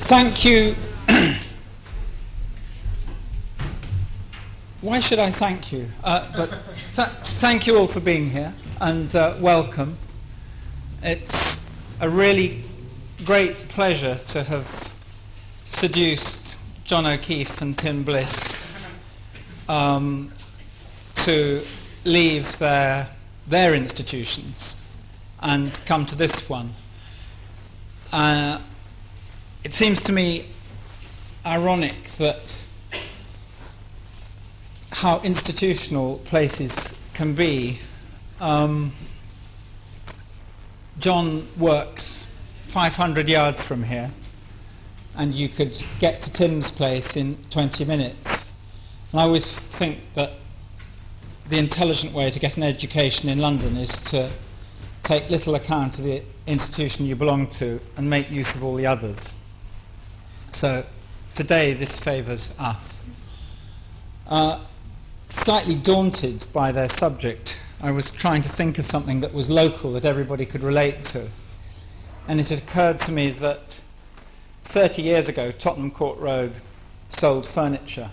Thank you. Why should I thank you? But thank you all for being here, and welcome. It's a really great pleasure to have seduced John O'Keefe and Tim Bliss to leave their institutions and come to this one. It seems to me ironic that how institutional places can be. John works 500 yards from here, and you could get to Tim's place in 20 minutes. And I always think that the intelligent way to get an education in London is to take little account of the institution you belong to and make use of all the others. So today this favours us. Slightly daunted by their subject, I was trying to think of something that was local that everybody could relate to. And it occurred to me that 30 years ago, Tottenham Court Road sold furniture,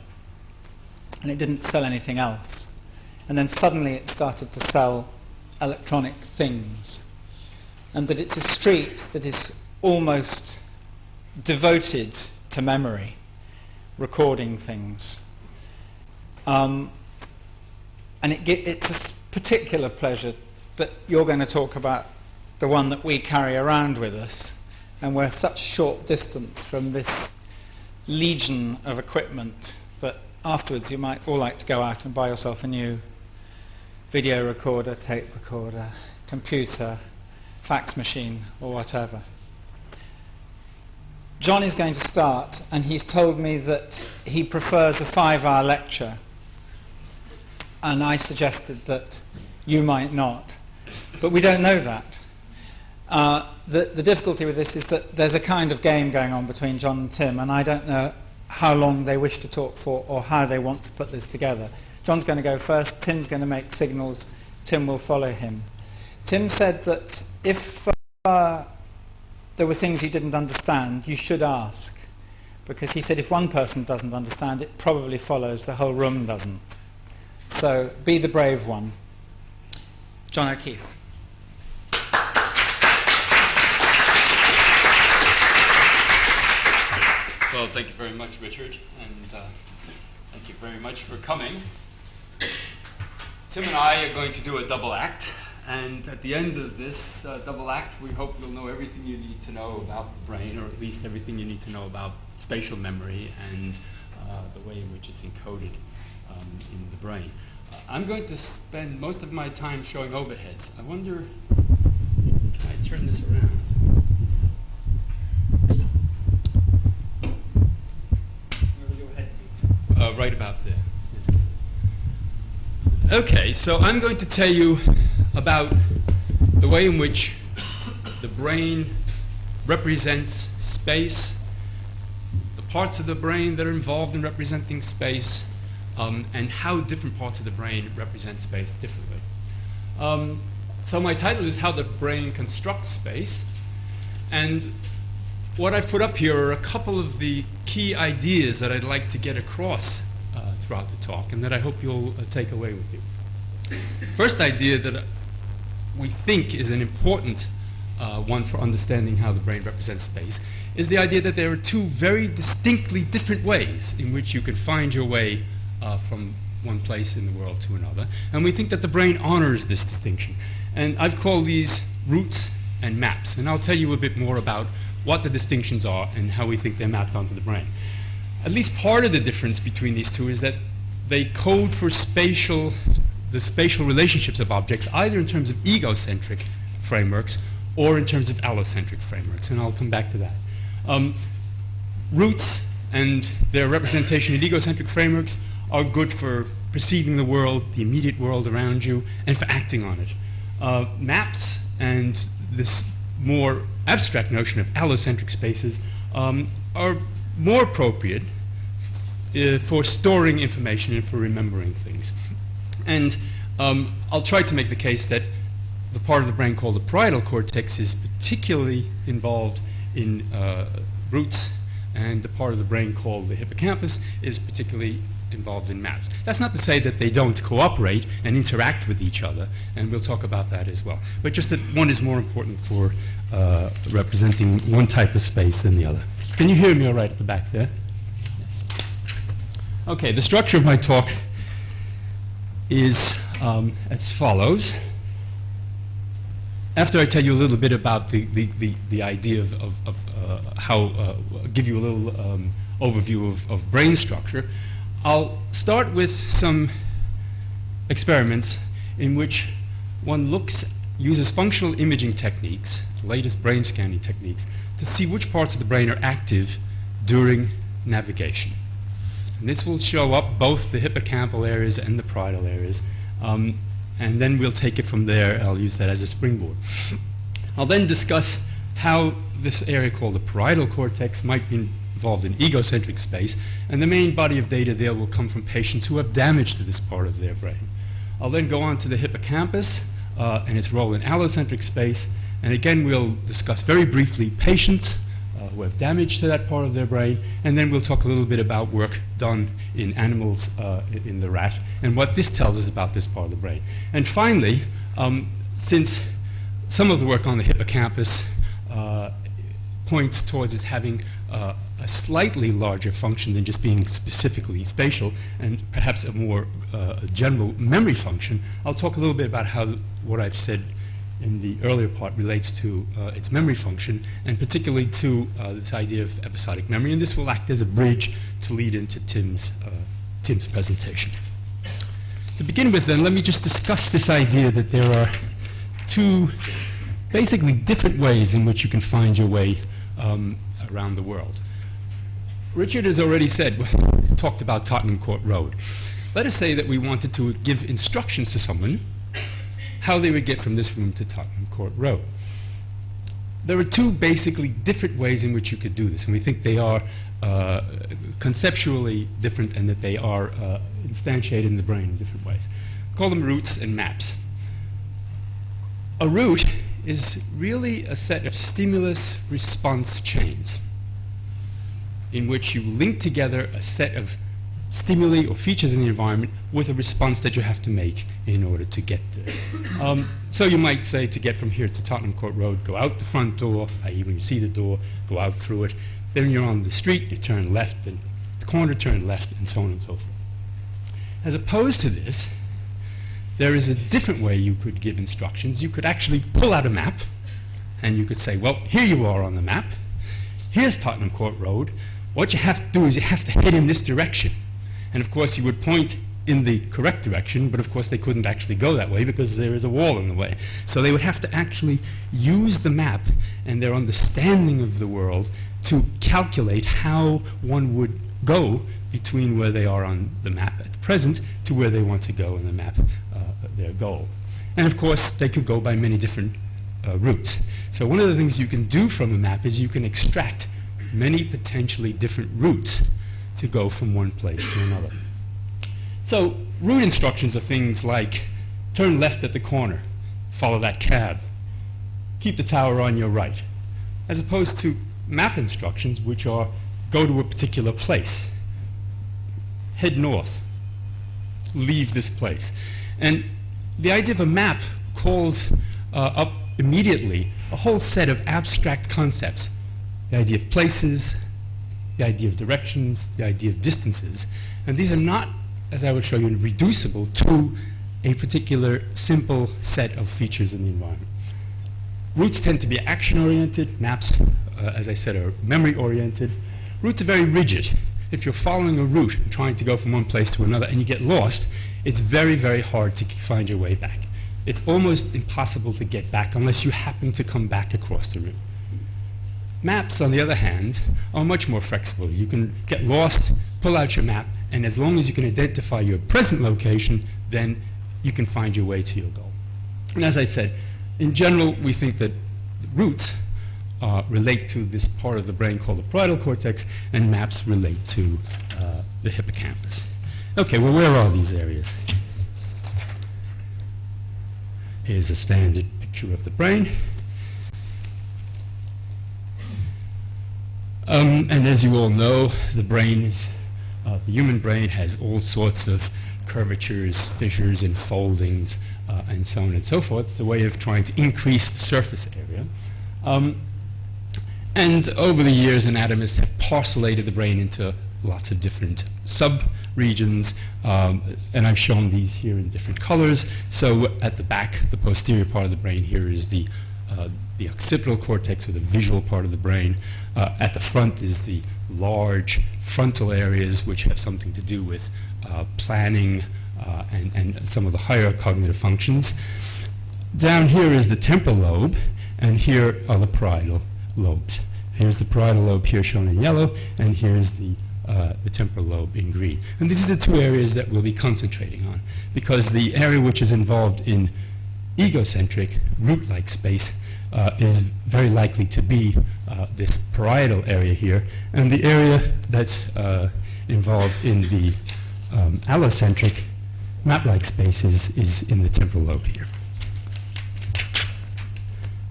and it didn't sell anything else. And then suddenly it started to sell electronic things. And that it's a street that is almost devoted to memory, recording things. And it's a particular pleasure that you're going to talk about the one that we carry around with us, and we're such a short distance from this legion of equipment that afterwards you might all like to go out and buy yourself a new video recorder, tape recorder, computer, fax machine, or whatever. John is going to start, and he's told me that he prefers a 5-hour lecture, and I suggested that you might not. But we don't know that. The difficulty with this is that there's a kind of game going on between John and Tim, and I don't know how long they wish to talk for or how they want to put this together. John's going to go first, Tim's going to make signals, Tim will follow him. Tim said that if there were things you didn't understand, you should ask. Because he said if one person doesn't understand, it probably follows the whole room doesn't. So be the brave one. John O'Keefe. Well, thank you very much, Richard, and thank you very much for coming. Tim and I are going to do a double act, and at the end of this double act, we hope you'll know everything you need to know about the brain, or at least everything you need to know about spatial memory and the way in which it's encoded in the brain. I'm going to spend most of my time showing overheads. I wonder, can I turn this around? Where will your head be? Right about there. Yeah. Okay, so I'm going to tell you about the way in which the brain represents space, the parts of the brain that are involved in representing space, and how different parts of the brain represent space differently. So my title is How the Brain Constructs Space, and what I've put up here are a couple of the key ideas that I'd like to get across throughout the talk, and that I hope you'll take away with you. First idea that we think is an important one for understanding how the brain represents space is the idea that there are two very distinctly different ways in which you can find your way from one place in the world to another. And we think that the brain honors this distinction. And I've called these routes and maps. And I'll tell you a bit more about what the distinctions are and how we think they're mapped onto the brain. At least part of the difference between these two is that they code for the spatial relationships of objects, either in terms of egocentric frameworks or in terms of allocentric frameworks. And I'll come back to that. Routes and their representation in egocentric frameworks are good for perceiving the world, the immediate world around you, and for acting on it. Maps and this more abstract notion of allocentric spaces are more appropriate for storing information and for remembering things. And I'll try to make the case that the part of the brain called the parietal cortex is particularly involved in roots, and the part of the brain called the hippocampus is particularly involved in maps. That's not to say that they don't cooperate and interact with each other, and we'll talk about that as well. But just that one is more important for representing one type of space than the other. Can you hear me all right at the back there? Yes. Okay, the structure of my talk is as follows. After I tell you a little bit about the idea of how, give you a little overview of brain structure, I'll start with some experiments in which one uses functional imaging techniques, the latest brain scanning techniques, to see which parts of the brain are active during navigation. And this will show up both the hippocampal areas and the parietal areas. And then we'll take it from there. I'll use that as a springboard. I'll then discuss how this area called the parietal cortex might be involved in egocentric space, and the main body of data there will come from patients who have damage to this part of their brain. I'll then go on to the hippocampus and its role in allocentric space, and again we'll discuss very briefly patients who have damage to that part of their brain, and then we'll talk a little bit about work done in animals in the rat and what this tells us about this part of the brain. And finally, since some of the work on the hippocampus points towards it having a slightly larger function than just being specifically spatial and perhaps a more general memory function, I'll talk a little bit about how what I've said in the earlier part relates to its memory function, and particularly to this idea of episodic memory, and this will act as a bridge to lead into Tim's presentation. To begin with then, let me just discuss this idea that there are two basically different ways in which you can find your way around the world. Richard has already talked about Tottenham Court Road. Let us say that we wanted to give instructions to someone how they would get from this room to Tottenham Court Road. There are two basically different ways in which you could do this, and we think they are conceptually different and that they are instantiated in the brain in different ways. We call them routes and maps. A route is really a set of stimulus-response chains in which you link together a set of stimuli or features in the environment with a response that you have to make in order to get there. So you might say, to get from here to Tottenham Court Road, go out the front door, i.e. when you see the door, go out through it. Then you're on the street, you turn left, and the corner turn left, and so on and so forth. As opposed to this, there is a different way you could give instructions. You could actually pull out a map, and you could say, well, here you are on the map. Here's Tottenham Court Road. What you have to do is you have to head in this direction. And of course, you would point in the correct direction, but of course they couldn't actually go that way because there is a wall in the way. So they would have to actually use the map and their understanding of the world to calculate how one would go between where they are on the map at present to where they want to go in the map, their goal. And of course, they could go by many different routes. So one of the things you can do from a map is you can extract many potentially different routes to go from one place to another. So route instructions are things like turn left at the corner, follow that cab, keep the tower on your right, as opposed to map instructions which are go to a particular place, head north, leave this place. And the idea of a map calls up immediately a whole set of abstract concepts, the idea of places, the idea of directions, the idea of distances. And these are not, as I will show you, reducible to a particular simple set of features in the environment. Routes tend to be action-oriented. Maps, as I said, are memory-oriented. Routes are very rigid. If you're following a route and trying to go from one place to another and you get lost, it's very, very hard to find your way back. It's almost impossible to get back unless you happen to come back across the route. Maps, on the other hand, are much more flexible. You can get lost, pull out your map, and as long as you can identify your present location, then you can find your way to your goal. And as I said, in general, we think that routes relate to this part of the brain called the parietal cortex, and maps relate to the hippocampus. Okay, well, where are these areas? Here's a standard picture of the brain. And as you all know, the human brain has all sorts of curvatures, fissures, and foldings, and so on and so forth. It's a way of trying to increase the surface area. And over the years, anatomists have parcellated the brain into lots of different subregions, and I've shown these here in different colors. So at the back, the posterior part of the brain here is the occipital cortex, or the visual part of the brain. At the front is the large frontal areas, which have something to do with planning and some of the higher cognitive functions. Down here is the temporal lobe, and here are the parietal lobes. Here's the parietal lobe here shown in yellow, and here's the temporal lobe in green. And these are the two areas that we'll be concentrating on, because the area which is involved in egocentric, root-like space is very likely to be this parietal area here, and the area that's involved in the allocentric, map-like spaces is in the temporal lobe here.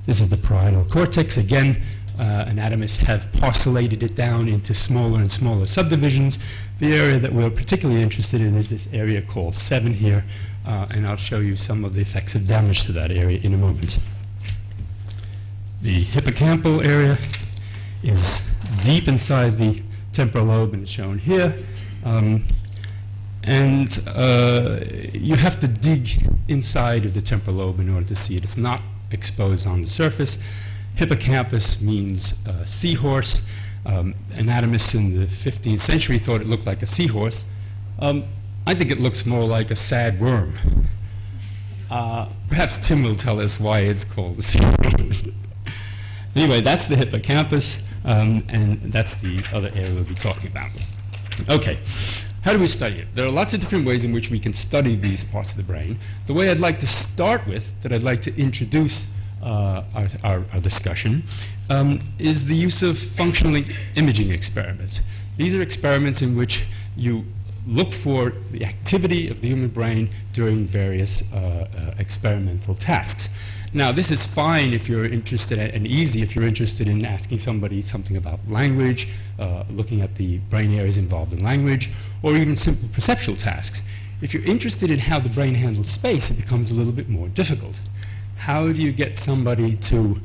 This is the parietal cortex. Again, anatomists have parcellated it down into smaller and smaller subdivisions. The area that we're particularly interested in is this area called 7 here, and I'll show you some of the effects of damage to that area in a moment. The hippocampal area is deep inside the temporal lobe, and it's shown here. And you have to dig inside of the temporal lobe in order to see it. It's not exposed on the surface. Hippocampus means seahorse. Anatomists in the 15th century thought it looked like a seahorse. I think it looks more like a sad worm. Perhaps Tim will tell us why it's called a seahorse. Anyway, that's the hippocampus, and that's the other area we'll be talking about. Okay, how do we study it? There are lots of different ways in which we can study these parts of the brain. The way I'd like to start with, that I'd like to introduce our discussion, is the use of functional imaging experiments. These are experiments in which you look for the activity of the human brain during various experimental tasks. Now, this is fine if you're interested, and easy if you're interested in asking somebody something about language, looking at the brain areas involved in language, or even simple perceptual tasks. If you're interested in how the brain handles space, it becomes a little bit more difficult. How do you get somebody to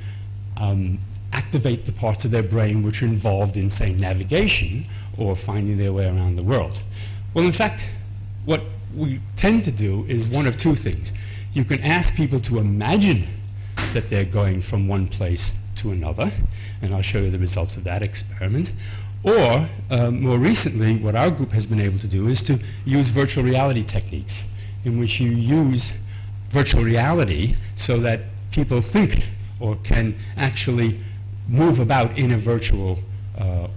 activate the parts of their brain which are involved in, say, navigation or finding their way around the world? Well, in fact, what we tend to do is one of two things. You can ask people to imagine that they're going from one place to another, and I'll show you the results of that experiment. Or, more recently, what our group has been able to do is to use virtual reality techniques, in which you use virtual reality so that people think or can actually move about in a virtual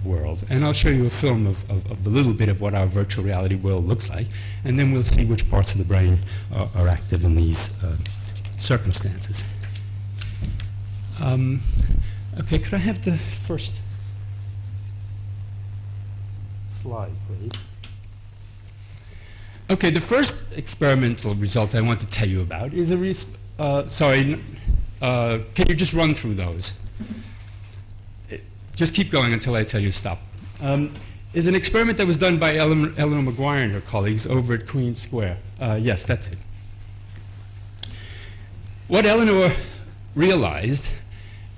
world. And I'll show you a film of a little bit of what our virtual reality world looks like, and then we'll see which parts of the brain are active in these circumstances. Okay, could I have the first slide, please? Okay, the first experimental result I want to tell you about is can you just run through those? Just keep going until I tell you to stop. Is an experiment that was done by Eleanor McGuire and her colleagues over at Queen Square. Yes, that's it. What Eleanor realized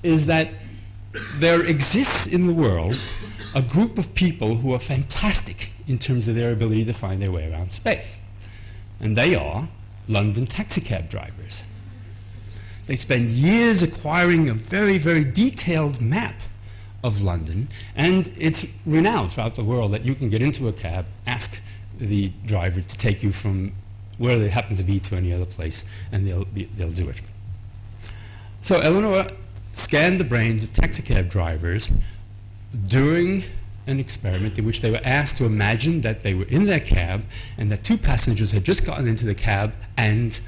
is that there exists in the world a group of people who are fantastic in terms of their ability to find their way around space. And they are London taxicab drivers. They spend years acquiring a very, very detailed map of London, and it's renowned throughout the world that you can get into a cab, ask the driver to take you from where they happen to be to any other place, and they'll do it. So Eleanor scanned the brains of taxicab drivers during an experiment in which they were asked to imagine that they were in their cab and that two passengers had just gotten into the cab and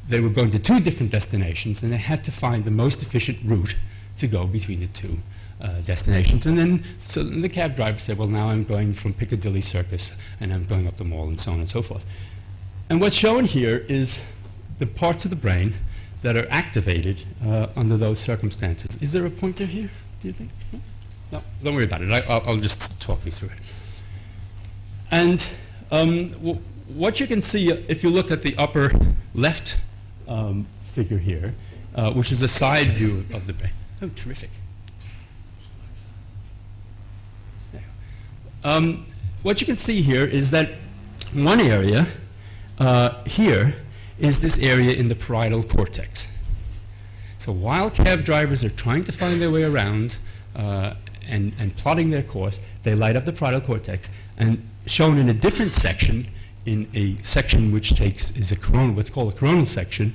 they were going to two different destinations, and they had to find the most efficient route to go between the two destinations. And then so the cab driver said, well, now I'm going from Piccadilly Circus and I'm going up the mall, and so on and so forth. And what's shown here is the parts of the brain that are activated under those circumstances. Is there a pointer here, do you think? No? No, don't worry about it. I'll just talk you through it. And what you can see if you look at the upper left figure here, which is a side view of the brain. Oh, terrific. What you can see here is that one area here is this area in the parietal cortex. So while cab drivers are trying to find their way around and plotting their course, they light up the parietal cortex, and shown in a different section, in a section which is a coronal, what's called a coronal section,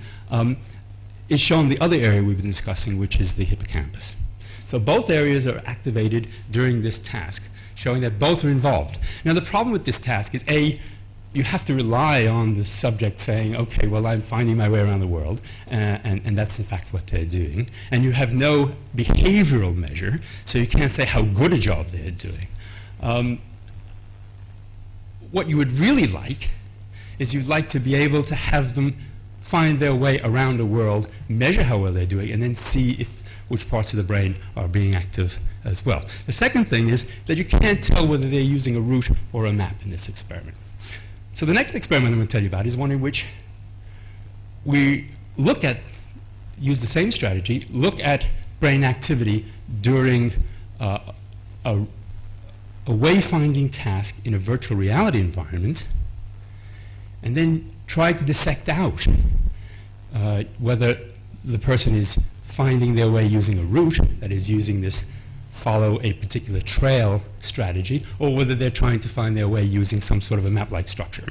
is shown the other area we've been discussing, which is the hippocampus. So both areas are activated during this task, showing that both are involved. Now the problem with this task is, A, you have to rely on the subject saying, okay, well, I'm finding my way around the world, and that's in fact what they're doing. And you have no behavioral measure, so you can't say how good a job they're doing. What you would really like is you'd like to be able to have them find their way around the world, measure how well they're doing, and then see which parts of the brain are being active as well. The second thing is that you can't tell whether they're using a route or a map in this experiment. So the next experiment I'm going to tell you about is one in which we use the same strategy, look at brain activity during a wayfinding task in a virtual reality environment, and then try to dissect out whether the person is finding their way using a route, that is using this follow a particular trail strategy, or whether they're trying to find their way using some sort of a map-like structure.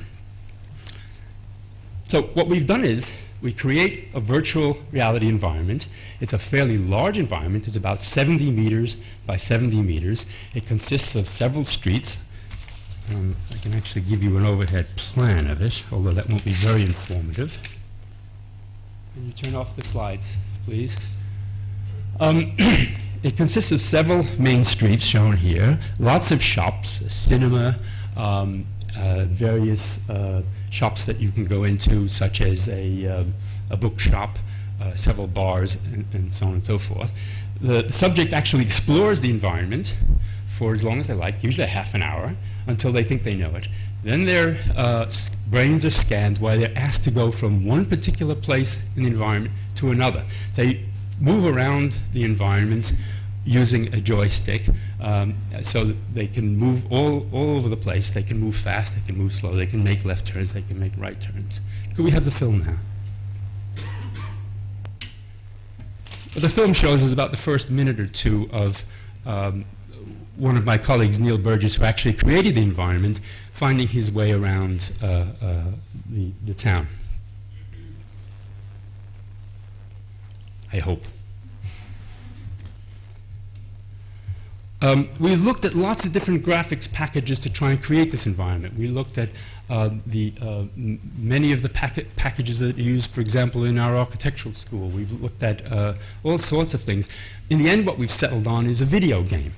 So what we've done is we create a virtual reality environment. It's a fairly large environment. It's about 70 meters by 70 meters. It consists of several streets. I can actually give you an overhead plan of it, although that won't be very informative. Can you turn off the slides, please? It consists of several main streets shown here, lots of shops, a cinema, various shops that you can go into, such as a bookshop, several bars, and so on and so forth. The subject actually explores the environment for as long as they like, usually a half an hour, until they think they know it. Then their brains are scanned while they're asked to go from one particular place in the environment to another. They move around the environment using a joystick, so that they can move all over the place. They can move fast, they can move slow, they can make left turns, they can make right turns. Could we have the film now? What the film shows is about the first minute or two of one of my colleagues, Neil Burgess, who actually created the environment, finding his way around the town. I hope. We looked at lots of different graphics packages to try and create this environment. We looked at many of the packages that are used, for example, in our architectural school. We've looked at all sorts of things. In the end, what we've settled on is a video game.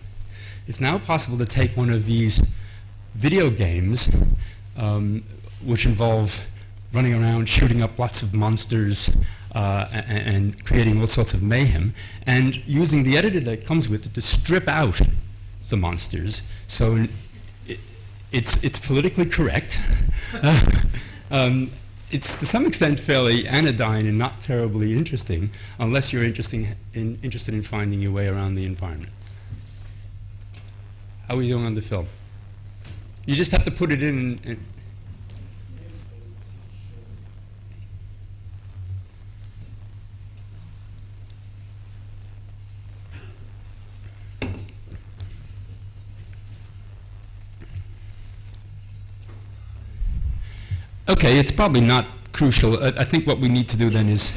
It's now possible to take one of these video games, which involve running around, shooting up lots of monsters, and creating all sorts of mayhem, and using the editor that comes with it to strip out the monsters. So it's politically correct. It's to some extent fairly anodyne and not terribly interesting, unless you're interested in finding your way around the environment. How are we doing on the film? You just have to put it in. Okay, it's probably not crucial. I think what we need to do then is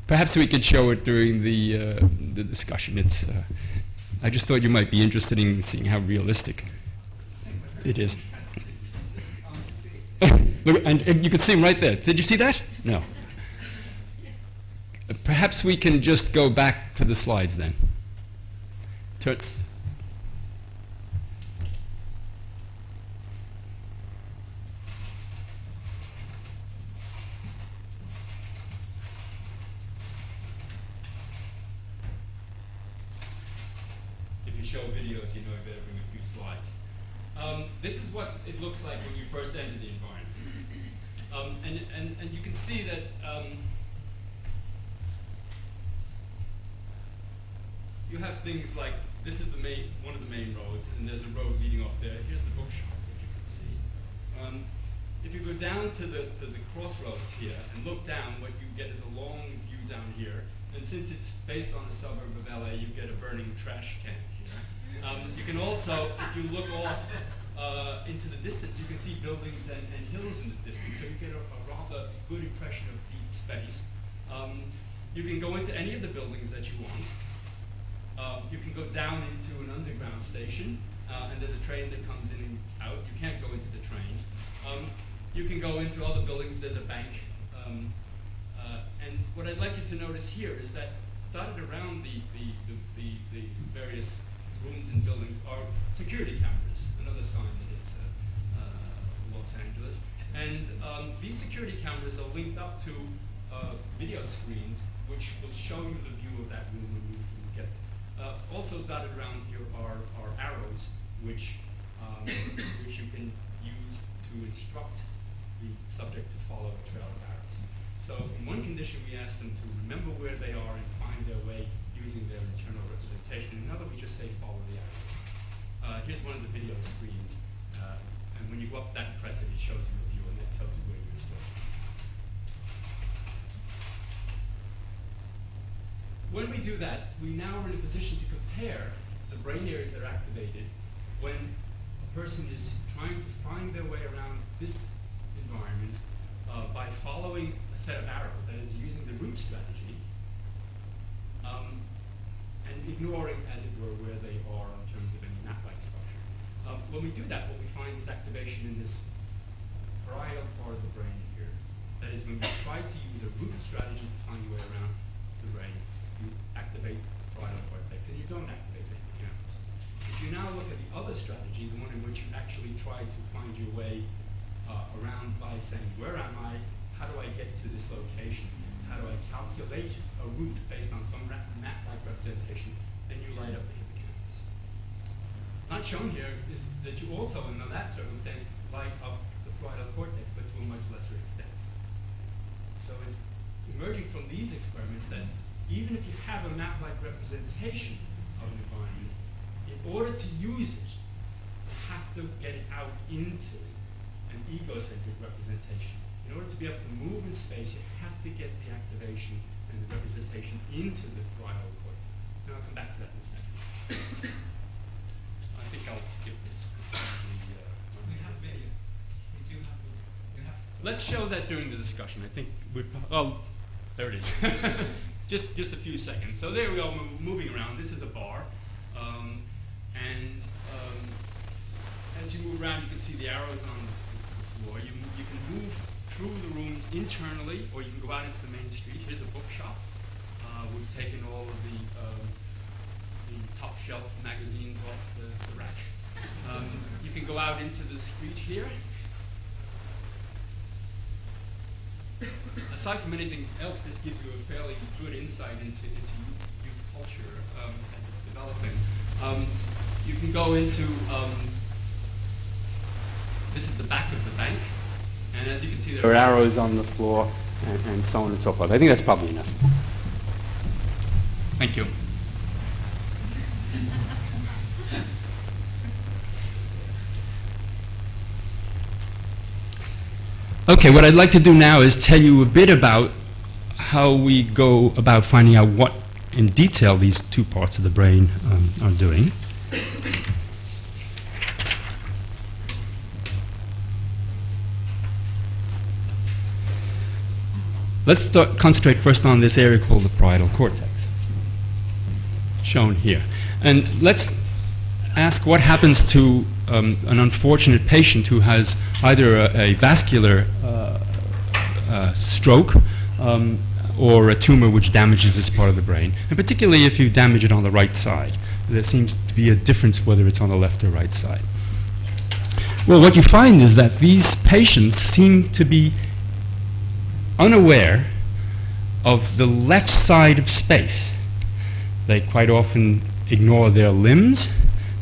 perhaps we could show it during the discussion. It's I just thought you might be interested in seeing how realistic it is. Look, and you can see him right there. Did you see that? No. Perhaps we can just go back to the slides then. Turn. If you show videos, you know you better bring a few slides. This is what it looks like when you first enter the environment. And you can see that you have things like, this is one of the main roads, and there's a road leading off there. Here's the bookshop, if you can see. If you go down to the crossroads here and look down, what you get is a long view down here. And since it's based on a suburb of LA, you get a burning trash can here. You can also, if you look off into the distance, you can see buildings and hills in the distance, so you get a rather good impression of deep space. You can go into any of the buildings that you want. You can go down into an underground station, and there's a train that comes in and out. You can't go into the train. You can go into other buildings. There's a bank. And what I'd like you to notice here is that dotted around the various rooms and buildings are security cameras, another sign that it's Los Angeles. And these security cameras are linked up to video screens, which will show you the view of that room when you get there. Also dotted around here are arrows, which you can use to instruct the subject to follow a trail of arrows. So in one condition, we ask them to remember where they are and find their way using their internal representation. In another, we just say follow the arrows. Here's one of the video screens. And when you go up to that and press it, it shows you the view, and that tells you where you're supposed to be. When we do that, we now are in a position to compare the brain areas that are activated when a person is trying to find their way around this environment by following a set of arrows, that is, using the route strategy, and ignoring, as it were, where they are in terms of any map-like structure. When we do that, what we find is activation in this parietal part of the brain here. That is, when we try to use a route strategy to find your way around the brain, you activate the parietal cortex, and you don't activate the hippocampus. If you now look at the other strategy, the one in which you actually try to find your way around by saying, where am I? How do I get to this location? How do I calculate a route based on some map-like representation? Then you light up the hippocampus. Not shown here is that you also, in that circumstance, light up the parietal cortex, but to a much lesser extent. So it's emerging from these experiments that even if you have a map-like representation of an environment, in order to use it, you have to get it out into an egocentric representation. In order to be able to move in space, you have to get the activation and the representation into the parietal cortex. And I'll come back to that in a second. I think I'll skip this. We have video. We do have video. Let's show that during the discussion. I think there it is. just a few seconds. So there we are, moving around. This is a bar. As you move around, you can see the arrows on the floor. You can move through the rooms internally, or you can go out into the main street. Here's a bookshop. We've taken all of the top shelf magazines off the rack. You can go out into the street here. Aside from anything else, this gives you a fairly good insight into youth culture as it's developing. You can go into, this is the back of the bank, and as you can see there are arrows on the floor and so on and so forth. I think that's probably enough. Thank you. Okay, what I'd like to do now is tell you a bit about how we go about finding out what in detail these two parts of the brain are doing. Let's concentrate first on this area called the parietal cortex, shown here. And let's ask what happens to an unfortunate patient who has either a vascular stroke or a tumor which damages this part of the brain, and particularly if you damage it on the right side. there seems to be a difference whether it's on the left or right side. Well, what you find is that these patients seem to be unaware of the left side of space. They quite often ignore their limbs.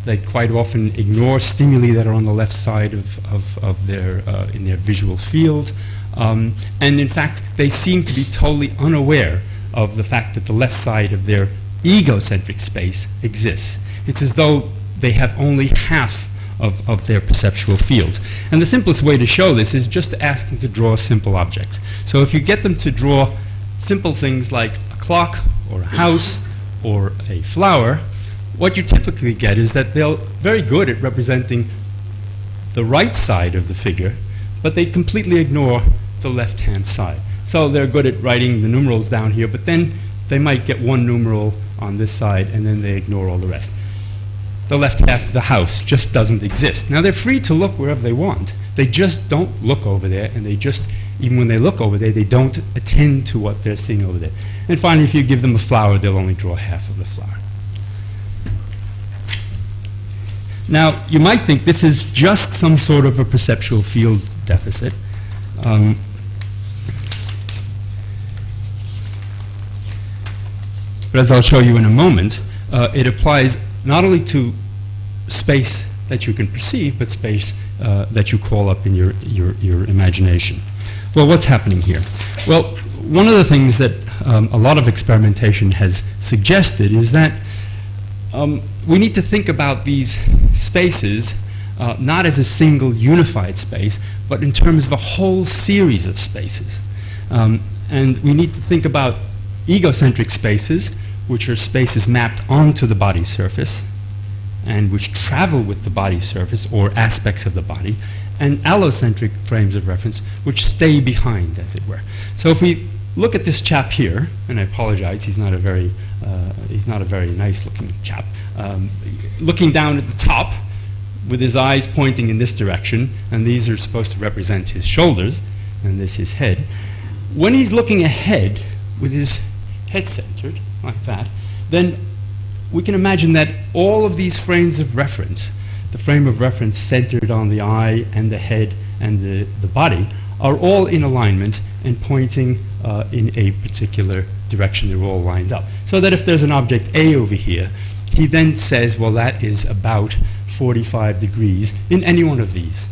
They quite often ignore stimuli that are on the left side of their, in their visual field. And in fact, they seem to be totally unaware of the fact that the left side of their egocentric space exists. It's as though they have only half of their perceptual field. And the simplest way to show this is just to ask them to draw simple objects. So if you get them to draw simple things like a clock or a house or a flower, what you typically get is that they're very good at representing the right side of the figure, but they completely ignore the left-hand side. So they're good at writing the numerals down here, but then they might get one numeral on this side and then they ignore all the rest. The left half of the house just doesn't exist. Now they're free to look wherever they want. They just don't look over there, and they just, even when they look over there, they don't attend to what they're seeing over there. And finally, if you give them a flower, they'll only draw half of the flower. Now, you might think this is just some sort of a perceptual field deficit. But as I'll show you in a moment, it applies not only to space that you can perceive, but space that you call up in your imagination. Well, what's happening here? Well, one of the things that a lot of experimentation has suggested is that we need to think about these spaces not as a single unified space, but in terms of a whole series of spaces. And we need to think about egocentric spaces, which are spaces mapped onto the body surface and which travel with the body surface or aspects of the body, and allocentric frames of reference which stay behind, as it were. So if we look at this chap here, and I apologize, he's not a very nice looking chap, looking down at the top with his eyes pointing in this direction, and these are supposed to represent his shoulders, and this his head. When he's looking ahead with his head centered, like that, then we can imagine that all of these frames of reference, the frame of reference centered on the eye and the head and the body, are all in alignment and pointing in a particular direction. They're all lined up. So that if there's an object A over here, he then says, well, that is about 45 degrees in any one of these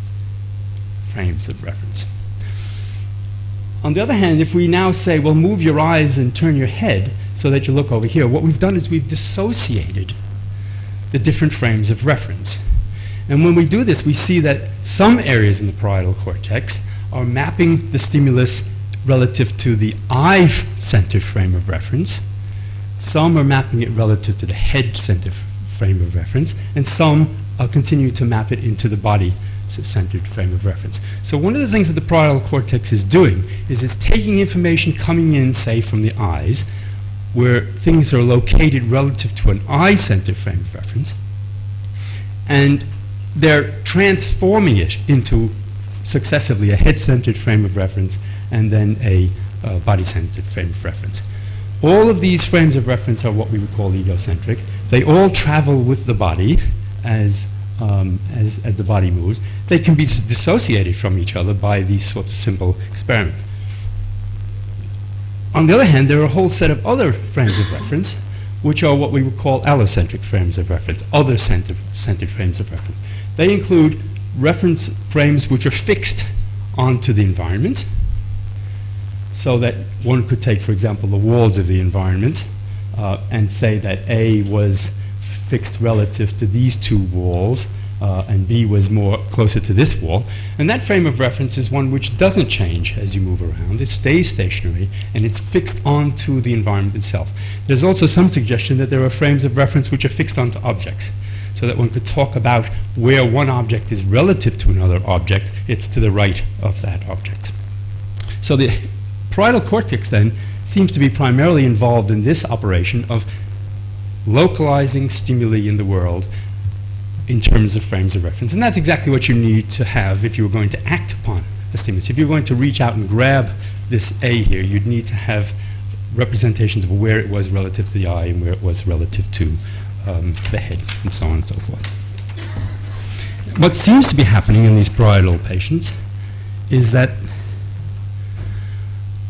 frames of reference. On the other hand, if we now say, well, move your eyes and turn your head so that you look over here, what we've done is we've dissociated the different frames of reference. And when we do this, we see that some areas in the parietal cortex are mapping the stimulus relative to the eye-centered frame of reference, some are mapping it relative to the head-centered frame of reference, and some are continuing to map it into the body-centered frame of reference. So one of the things that the parietal cortex is doing is it's taking information coming in, say, from the eyes, where things are located relative to an eye-centered frame of reference, and they're transforming it into successively a head-centered frame of reference and then a body-centered frame of reference. All of these frames of reference are what we would call egocentric. They all travel with the body as the body moves. They can be dissociated from each other by these sorts of simple experiments. On the other hand, there are a whole set of other frames of reference, which are what we would call allocentric frames of reference, other-centered frames of reference. They include reference frames which are fixed onto the environment, so that one could take, for example, the walls of the environment and say that A was fixed relative to these two walls, and B was more closer to this wall. And that frame of reference is one which doesn't change as you move around. It stays stationary, and it's fixed onto the environment itself. There's also some suggestion that there are frames of reference which are fixed onto objects, so that one could talk about where one object is relative to another object, it's to the right of that object. So the parietal cortex, then, seems to be primarily involved in this operation of localizing stimuli in the world in terms of frames of reference. And that's exactly what you need to have if you were going to act upon a stimulus. If you're going to reach out and grab this A here, you'd need to have representations of where it was relative to the eye and where it was relative to the head, and so on and so forth. What seems to be happening in these parietal patients is that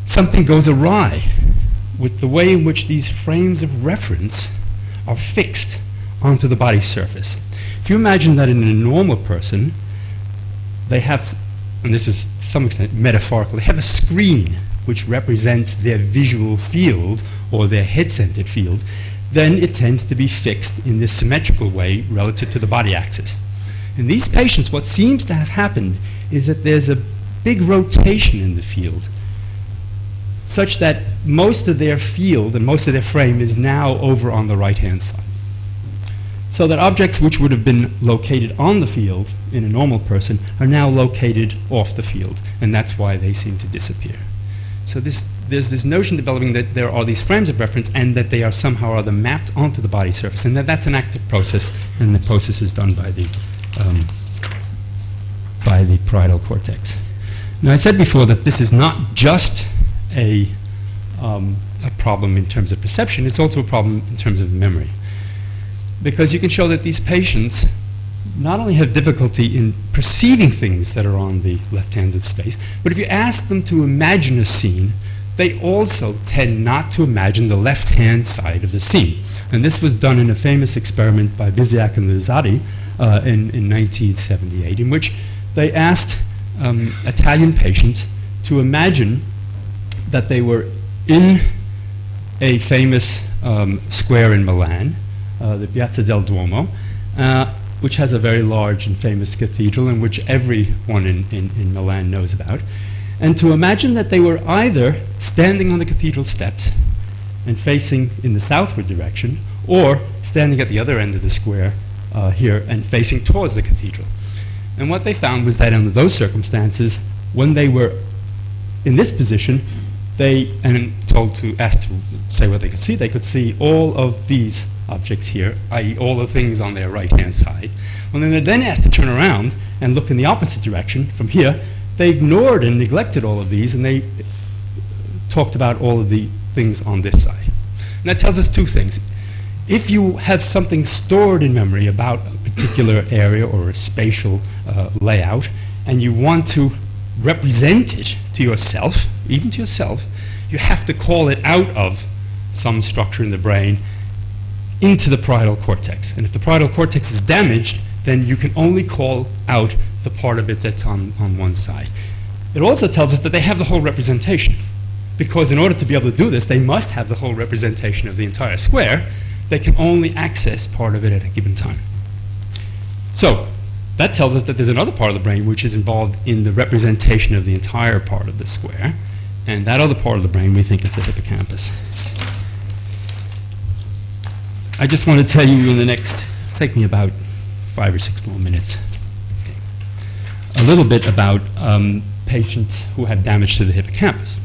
something goes awry with the way in which these frames of reference are fixed onto the body surface. If you imagine that in a normal person, they have, and this is to some extent metaphorical, they have a screen which represents their visual field or their head-centered field, then it tends to be fixed in this symmetrical way relative to the body axis. In these patients, what seems to have happened is that there's a big rotation in the field, such that most of their field and most of their frame is now over on the right-hand side. So that objects which would have been located on the field in a normal person are now located off the field, and that's why they seem to disappear. So there's this notion developing that there are these frames of reference and that they are somehow or other mapped onto the body surface, and that's an active process, and the process is done by the parietal cortex. Now, I said before that this is not just a problem in terms of perception, it's also a problem in terms of memory. Because you can show that these patients not only have difficulty in perceiving things that are on the left hand of space, but if you ask them to imagine a scene, they also tend not to imagine the left-hand side of the scene. And this was done in a famous experiment by Bizyak and Luzzati in 1978, in which they asked Italian patients to imagine that they were in a famous square in Milan, the Piazza del Duomo, which has a very large and famous cathedral and which everyone in Milan knows about, and to imagine that they were either standing on the cathedral steps and facing in the southward direction, or standing at the other end of the square here and facing towards the cathedral. And what they found was that under those circumstances, when they were in this position, and asked to say what they could see all of these objects here, i.e. all the things on their right-hand side. When they're then asked to turn around and look in the opposite direction from here, they ignored and neglected all of these, and they talked about all of the things on this side. And that tells us two things. If you have something stored in memory about a particular area or a spatial layout, and you want to represent it to yourself, even to yourself, you have to call it out of some structure in the brain into the parietal cortex. And if the parietal cortex is damaged, then you can only call out the part of it that's on one side. It also tells us that they have the whole representation, because in order to be able to do this, they must have the whole representation of the entire square. They can only access part of it at a given time. So that tells us that there's another part of the brain which is involved in the representation of the entire part of the square, and that other part of the brain we think is the hippocampus. I just want to tell you in the next, take me about 5 or 6 more minutes, a little bit about patients who have damage to the hippocampus.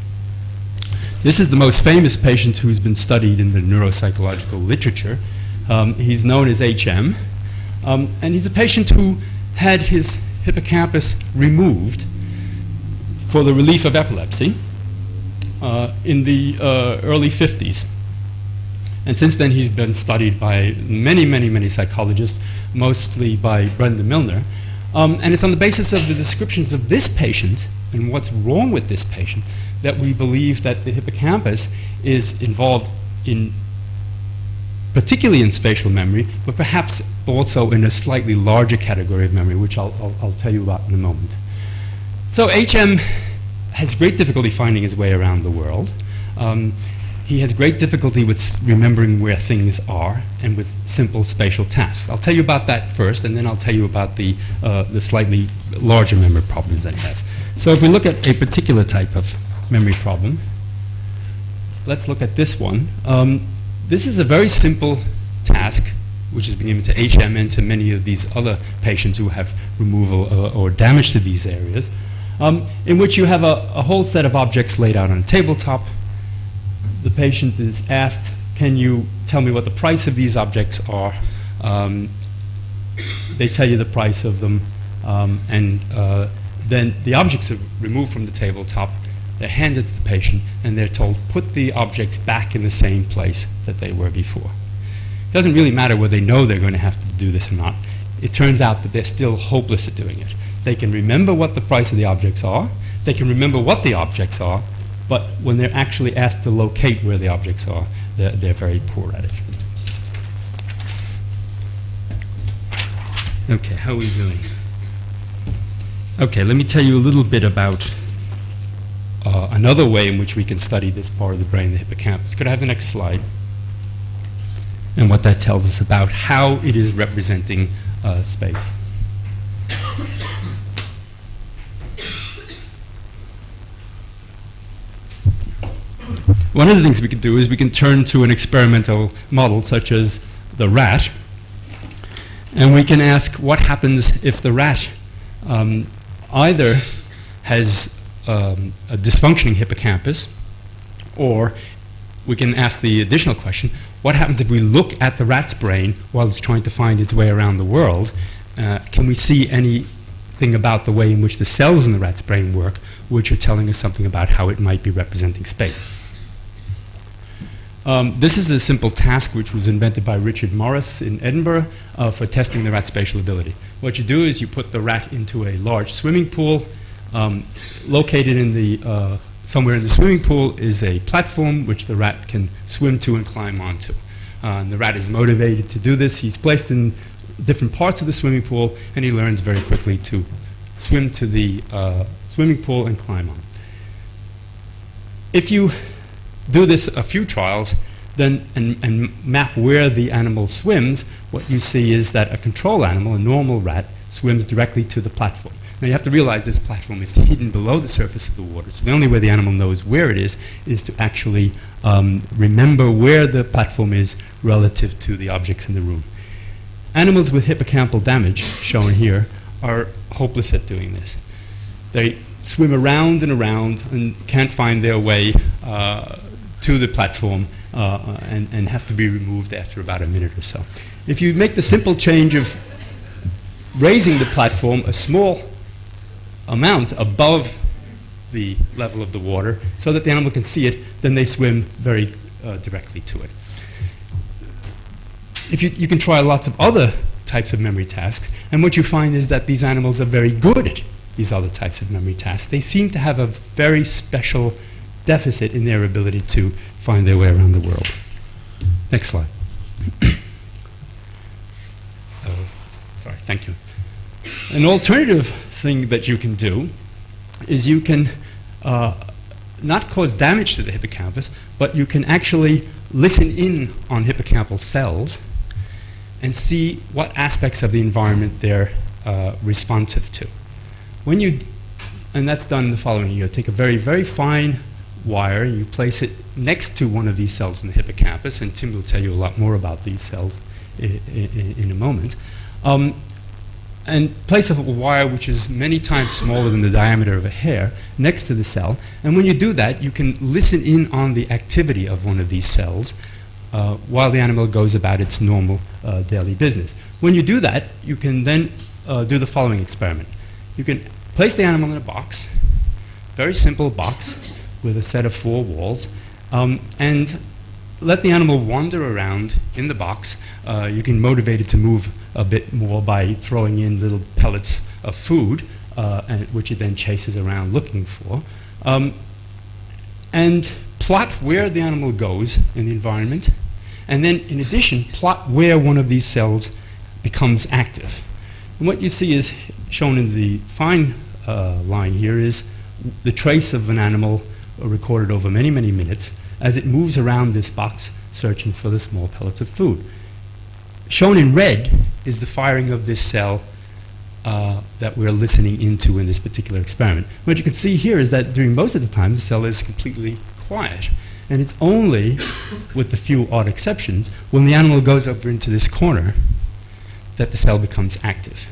This is the most famous patient who's been studied in the neuropsychological literature. He's known as HM, and he's a patient who had his hippocampus removed for the relief of epilepsy in the early 50s. And since then, he's been studied by many psychologists, mostly by Brenda Milner. And it's on the basis of the descriptions of this patient and what's wrong with this patient that we believe that the hippocampus is involved in, particularly in spatial memory, but perhaps also in a slightly larger category of memory, which I'll tell you about in a moment. So HM has great difficulty finding his way around the world. He has great difficulty with remembering where things are and with simple spatial tasks. I'll tell you about that first, and then I'll tell you about the slightly larger memory problems that he has. So if we look at a particular type of memory problem, let's look at this one. This is a very simple task which has been given to HM and to many of these other patients who have removal or damage to these areas, in which you have a whole set of objects laid out on a tabletop. The patient is asked, can you tell me what the price of these objects are? They tell you the price of them, and then the objects are removed from the tabletop, they're handed to the patient, and they're told, put the objects back in the same place that they were before. It doesn't really matter whether they know they're going to have to do this or not. It turns out that they're still hopeless at doing it. They can remember what the price of the objects are, they can remember what the objects are, but when they're actually asked to locate where the objects are, they're very poor at it. Okay, how are we doing? Okay, let me tell you a little bit about another way in which we can study this part of the brain, the hippocampus. Could I have the next slide? And what that tells us about how it is representing space. One of the things we can do is we can turn to an experimental model such as the rat, and we can ask what happens if the rat either has a dysfunctioning hippocampus, or we can ask the additional question, what happens if we look at the rat's brain while it's trying to find its way around the world? Can we see anything about the way in which the cells in the rat's brain work, which are telling us something about how it might be representing space? This is a simple task which was invented by Richard Morris in Edinburgh for testing the rat's spatial ability. What you do is you put the rat into a large swimming pool. Located in the somewhere in the swimming pool is a platform which the rat can swim to and climb onto. And the rat is motivated to do this. He's placed in different parts of the swimming pool, and he learns very quickly to swim to the swimming pool and climb on. If you do this a few trials, then and map where the animal swims, what you see is that a control animal, a normal rat, swims directly to the platform. Now you have to realize this platform is hidden below the surface of the water, so the only way the animal knows where it is to actually remember where the platform is relative to the objects in the room. Animals with hippocampal damage, shown here, are hopeless at doing this. They swim around and can't find their way to the platform and have to be removed after about a minute or so. If you make the simple change of raising the platform a small amount above the level of the water so that the animal can see it, then they swim very directly to it. You can try lots of other types of memory tasks, and what you find is that these animals are very good at these other types of memory tasks. They seem to have a very special deficit in their ability to find their way around the world. Next slide. Sorry, thank you. An alternative thing that you can do is you can not cause damage to the hippocampus, but you can actually listen in on hippocampal cells and see what aspects of the environment they're responsive to. And that's done the following. You take a very, very fine wire, you place it next to one of these cells in the hippocampus, and Tim will tell you a lot more about these cells in a moment. And place a wire which is many times smaller than the diameter of a hair next to the cell. And when you do that, you can listen in on the activity of one of these cells while the animal goes about its normal daily business. When you do that, you can then do the following experiment. You can place the animal in a box, very simple box with a set of 4 walls, and let the animal wander around in the box. You can motivate it to move a bit more by throwing in little pellets of food, which it then chases around looking for. And plot where the animal goes in the environment, and then in addition, plot where one of these cells becomes active. And what you see is shown in the fine line here is the trace of an animal recorded over many, many minutes as it moves around this box searching for the small pellets of food. Shown in red is the firing of this cell that we're listening into in this particular experiment. What you can see here is that during most of the time the cell is completely quiet, and it's only, with the few odd exceptions, when the animal goes over into this corner that the cell becomes active.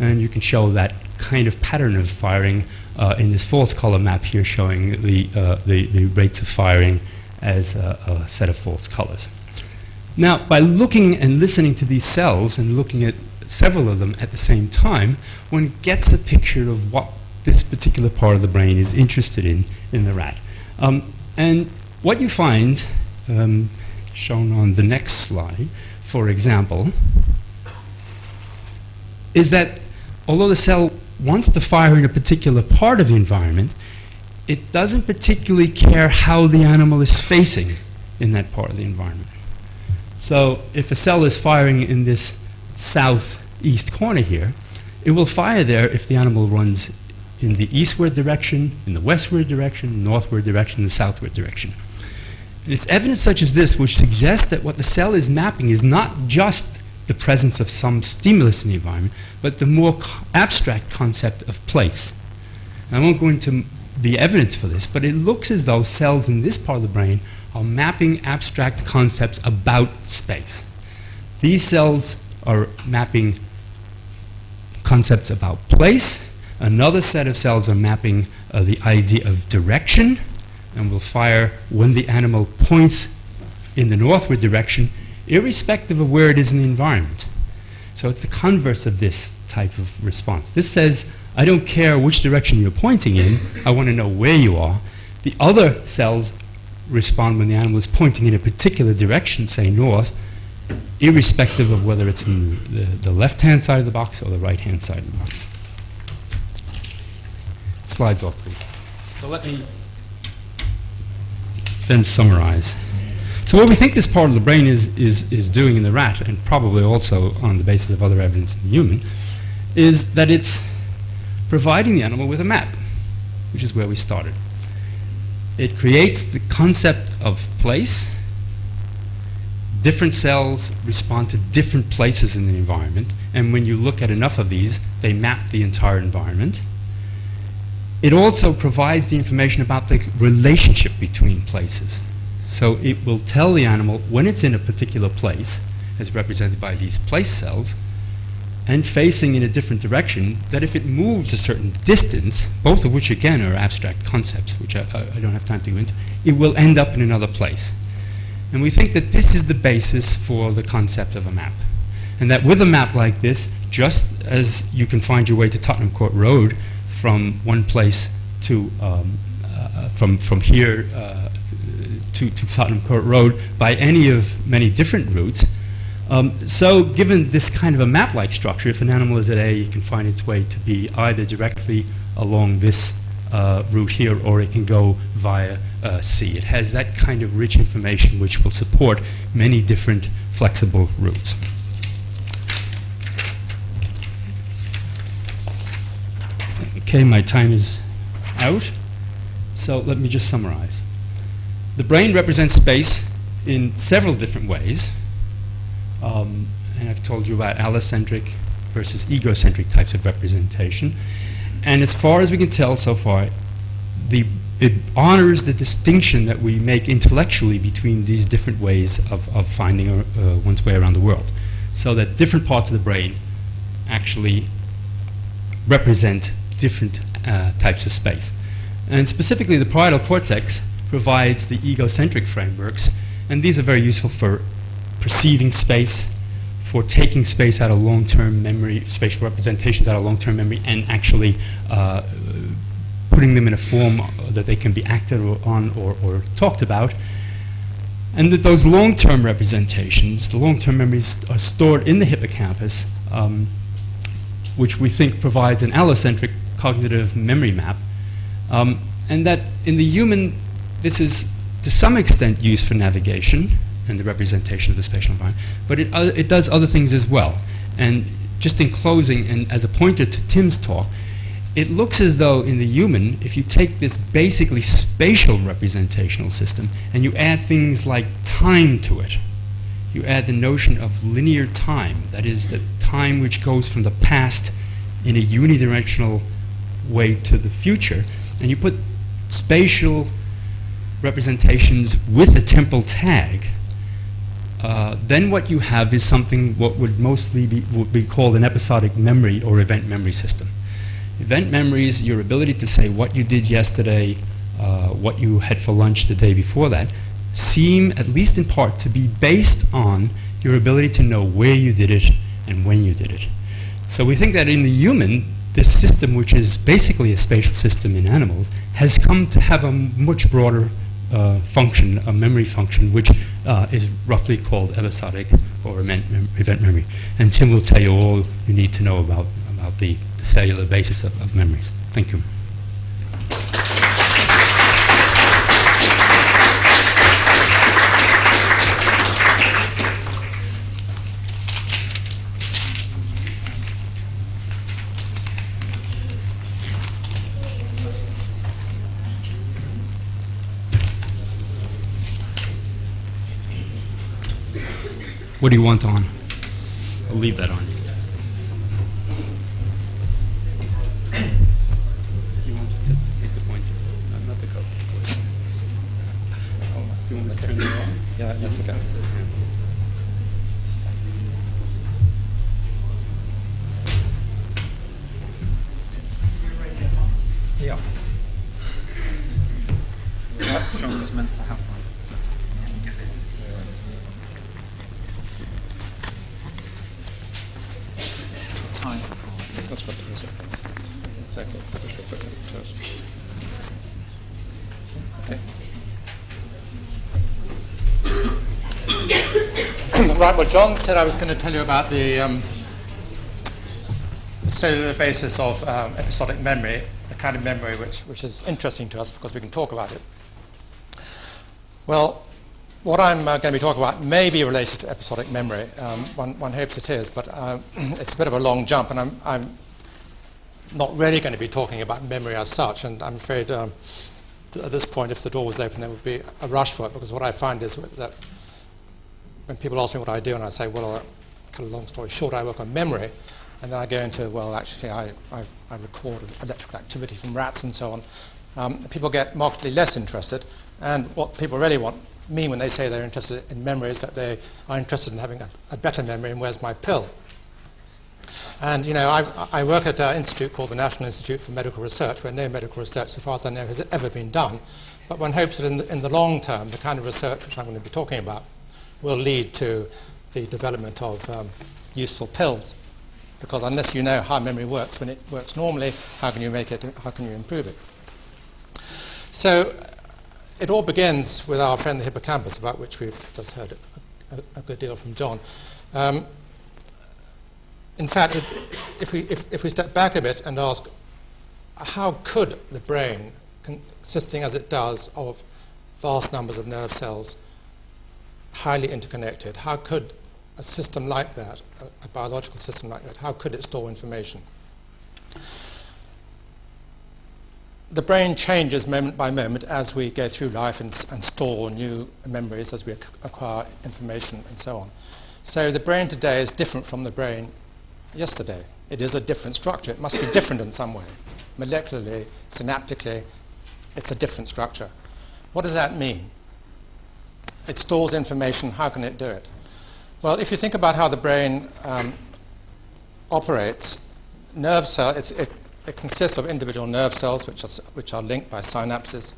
And you can show that kind of pattern of firing in this false color map here, showing the rates of firing as a set of false colors. Now, by looking and listening to these cells and looking at several of them at the same time, one gets a picture of what this particular part of the brain is interested in the rat. And what you find, shown on the next slide, for example, is that although the cell wants to fire in a particular part of the environment, it doesn't particularly care how the animal is facing in that part of the environment. So if a cell is firing in this southeast corner here, it will fire there if the animal runs in the eastward direction, in the westward direction, northward direction, and southward direction. And it's evidence such as this which suggests that what the cell is mapping is not just the presence of some stimulus in the environment, but the more abstract concept of place. And I won't go into the evidence for this, but it looks as though cells in this part of the brain are mapping abstract concepts about space. These cells are mapping concepts about place. Another set of cells are mapping the idea of direction, and will fire when the animal points in the northward direction, irrespective of where it is in the environment. So it's the converse of this type of response. This says, I don't care which direction you're pointing in, I want to know where you are. The other cells respond when the animal is pointing in a particular direction, say north, irrespective of whether it's in the left-hand side of the box or the right-hand side of the box. Slides off, please. So let me then summarize. So what we think this part of the brain is doing in the rat, and probably also on the basis of other evidence in the human, is that it's providing the animal with a map, which is where we started. It creates the concept of place. Different cells respond to different places in the environment, and when you look at enough of these, they map the entire environment. It also provides the information about the relationship between places. So it will tell the animal when it's in a particular place, as represented by these place cells, and facing in a different direction, that if it moves a certain distance, both of which again are abstract concepts, which I don't have time to go into, it will end up in another place. And we think that this is the basis for the concept of a map. And that with a map like this, just as you can find your way to Tottenham Court Road from one place to, from here to Tottenham Court Road by any of many different routes, so given this kind of a map-like structure, if an animal is at A, it can find its way to B either directly along this route here, or it can go via C. It has that kind of rich information which will support many different flexible routes. Okay, my time is out, so let me just summarize. The brain represents space in several different ways. And I've told you about allocentric versus egocentric types of representation. And as far as we can tell so far, it honors the distinction that we make intellectually between these different ways of finding one's way around the world. So that different parts of the brain actually represent different types of space. And specifically, the parietal cortex provides the egocentric frameworks, and these are very useful for perceiving space, for taking space out of long-term memory, spatial representations out of long-term memory, and actually putting them in a form that they can be acted on or talked about. And that those long-term representations, the long-term memories, are stored in the hippocampus, which we think provides an allocentric cognitive memory map. And that in the human, this is to some extent used for navigation and the representation of the spatial environment, but it does other things as well. And just in closing, and as a pointer to Tim's talk, it looks as though in the human, if you take this basically spatial representational system and you add things like time to it, you add the notion of linear time, that is, the time which goes from the past in a unidirectional way to the future, and you put spatial representations with a temporal tag, then what you have is something what would mostly be called an episodic memory or event memory system. Event memory is your ability to say what you did yesterday, what you had for lunch the day before that, seem, at least in part, to be based on your ability to know where you did it and when you did it. So we think that in the human, this system, which is basically a spatial system in animals, has come to have a much broader function, a memory function, which is roughly called episodic or event memory. And Tim will tell you all you need to know about the cellular basis of memories. Thank you. What do you want on? I'll leave that on. You want to take the pointer? Not the cover. Do you want to turn it on? Yeah, yes, okay. Yeah. John was meant to have one. That's what it is. Exactly. Okay. Right, well, John said I was going to tell you about the cellular basis of episodic memory, the kind of memory which is interesting to us because we can talk about it. Well, what I'm going to be talking about may be related to episodic memory. One hopes it is, but it's a bit of a long jump, and I'm not really going to be talking about memory as such, and I'm afraid at this point, if the door was open, there would be a rush for it, because what I find is that when people ask me what I do, and I say, well, kind of long story short, I work on memory, and then I go into, well, actually, I record electrical activity from rats and so on. People get markedly less interested, and what people really mean when they say they're interested in memory is that they are interested in having a better memory, and where's my pill? And, you know, I work at an institute called the National Institute for Medical Research, where no medical research, so far as I know, has ever been done. But one hopes that in the long term, the kind of research which I'm going to be talking about will lead to the development of useful pills. Because unless you know how memory works when it works normally, how can you improve it? So it all begins with our friend the hippocampus, about which we've just heard a good deal from John. In fact, if we step back a bit and ask, how could the brain, consisting as it does of vast numbers of nerve cells, highly interconnected, how could a system like that, a biological system like that, how could it store information? The brain changes moment by moment as we go through life and store new memories as we acquire information and so on. So the brain today is different from the brain yesterday. It is a different structure. It must be different in some way. Molecularly, synaptically, it's a different structure. What does that mean? It stores information. How can it do it? Well, if you think about how the brain operates, nerve cells, it consists of individual nerve cells which are linked by synapses.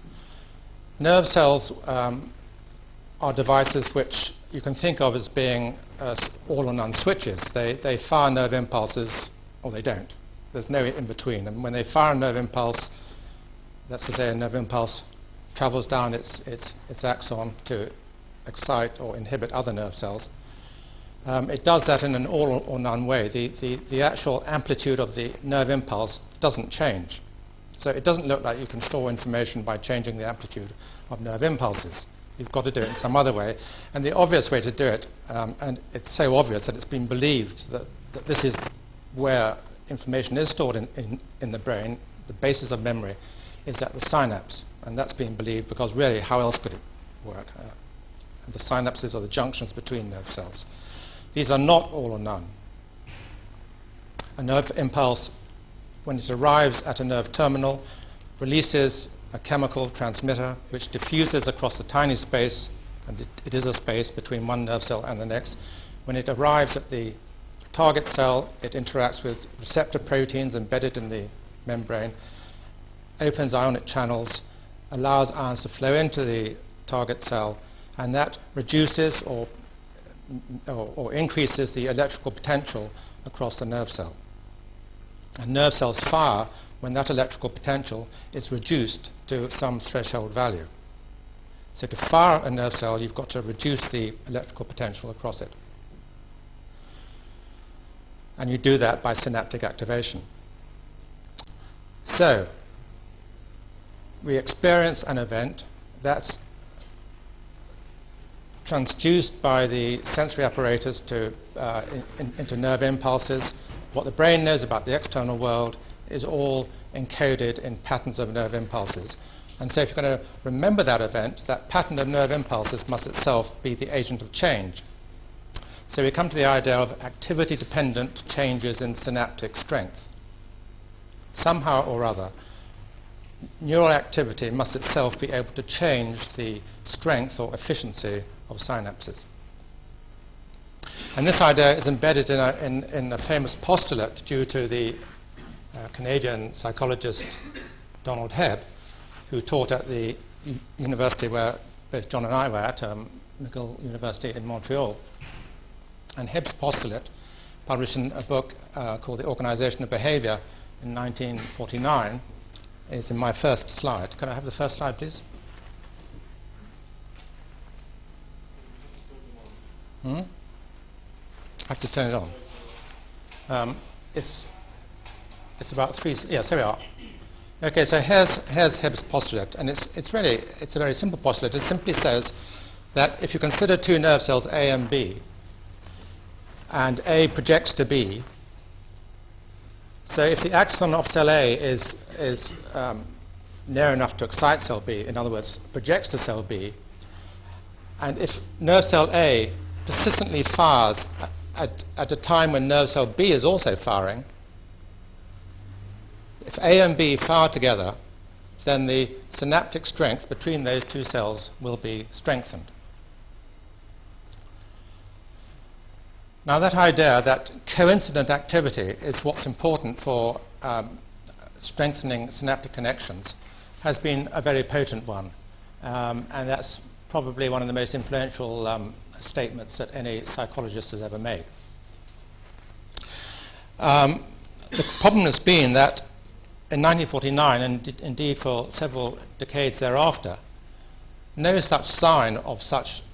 Nerve cells are devices which you can think of as being all or none switches. They fire nerve impulses or they don't. There's no in between. And when they fire a nerve impulse, let's just say a nerve impulse travels down its axon to excite or inhibit other nerve cells. It does that in an all or none way. The actual amplitude of the nerve impulse doesn't change. So it doesn't look like you can store information by changing the amplitude of nerve impulses. You've got to do it in some other way. And the obvious way to do it, and it's so obvious that it's been believed that this is where information is stored in the brain, the basis of memory, is at the synapse. And that's been believed because really, how else could it work? And the synapses are the junctions between nerve cells. These are not all or none. A nerve impulse, when it arrives at a nerve terminal, releases a chemical transmitter which diffuses across the tiny space, and it is a space between one nerve cell and the next. When it arrives at the target cell, it interacts with receptor proteins embedded in the membrane, opens ionic channels, allows ions to flow into the target cell, and that reduces or increases the electrical potential across the nerve cell. And nerve cells fire when that electrical potential is reduced to some threshold value. So to fire a nerve cell, you've got to reduce the electrical potential across it. And you do that by synaptic activation. So we experience an event that's transduced by the sensory apparatus into nerve impulses. What the brain knows about the external world is all encoded in patterns of nerve impulses. And so if you're going to remember that event, that pattern of nerve impulses must itself be the agent of change. So we come to the idea of activity-dependent changes in synaptic strength. Somehow or other, neural activity must itself be able to change the strength or efficiency of synapses. And this idea is embedded in a famous postulate due to the Canadian psychologist Donald Hebb, who taught at the university where both John and I were at, McGill University in Montreal. And Hebb's postulate, published in a book called The Organization of Behavior in 1949, is in my first slide. Can I have the first slide, please? I have to turn it on. It's about three. Yes, here we are. Okay, so here's Hebb's postulate, and it's a very simple postulate. It simply says that if you consider two nerve cells A and B, and A projects to B, so if the axon of cell A is near enough to excite cell B, in other words, projects to cell B, and if nerve cell A persistently fires at a time when nerve cell B is also firing, if A and B fire together, then the synaptic strength between those two cells will be strengthened. Now that idea that coincident activity is what's important for strengthening synaptic connections has been a very potent one, and that's probably one of the most influential statements that any psychologist has ever made. The problem has been that in 1949, and indeed for several decades thereafter, no such sign of such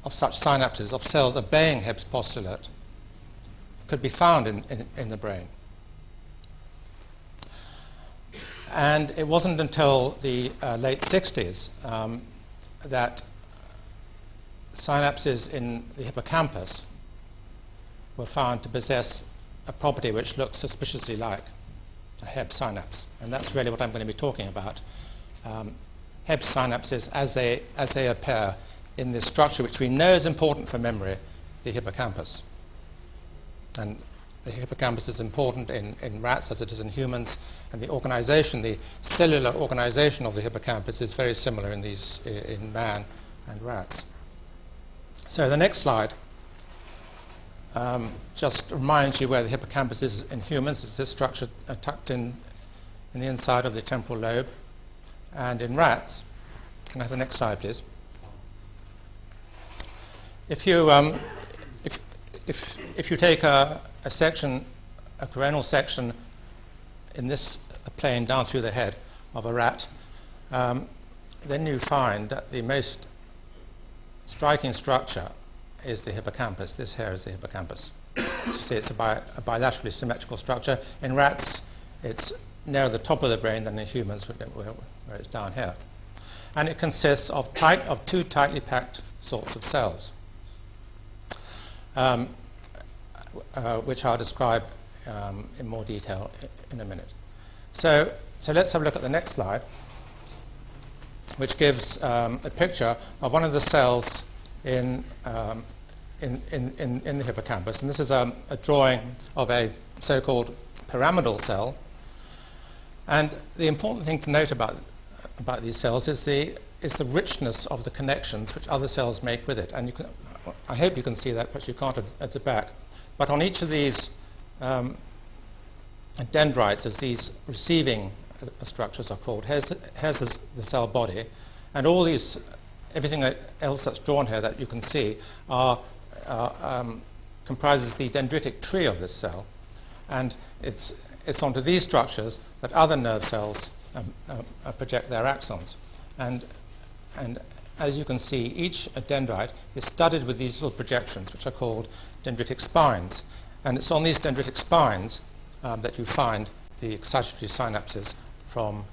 synapses, of cells obeying Hebb's postulate, could be found in the brain. And it wasn't until the late 60s that synapses in the hippocampus were found to possess a property which looks suspiciously like a Hebb synapse. And that's really what I'm going to be talking about. Hebb synapses as they appear in this structure which we know is important for memory, the hippocampus. And the hippocampus is important in rats as it is in humans, and the cellular organization of the hippocampus is very similar in man and rats. So the next slide just reminds you where the hippocampus is in humans. It's this structure tucked in the inside of the temporal lobe. And in rats, can I have the next slide, please? If you take a section, a coronal section in this plane down through the head of a rat, then you find that the most striking structure is the hippocampus. This here is the hippocampus. You see, it's a bilaterally symmetrical structure. In rats, it's nearer the top of the brain than in humans, where it's down here. And it consists of two tightly packed sorts of cells, which I'll describe in more detail in a minute. So let's have a look at the next slide, which gives a picture of one of the cells in the hippocampus. And this is a drawing of a so-called pyramidal cell. And the important thing to note about these cells is the richness of the connections which other cells make with it. And I hope you can see that, but you can't at the back. But on each of these dendrites, as these receiving structures are called, here's the cell body, and all these, everything else that's drawn here that you can see comprises the dendritic tree of this cell, and it's onto these structures that other nerve cells project their axons. And and as you can see, each dendrite is studded with these little projections, which are called dendritic spines. And it's on these dendritic spines that you find the excitatory synapses from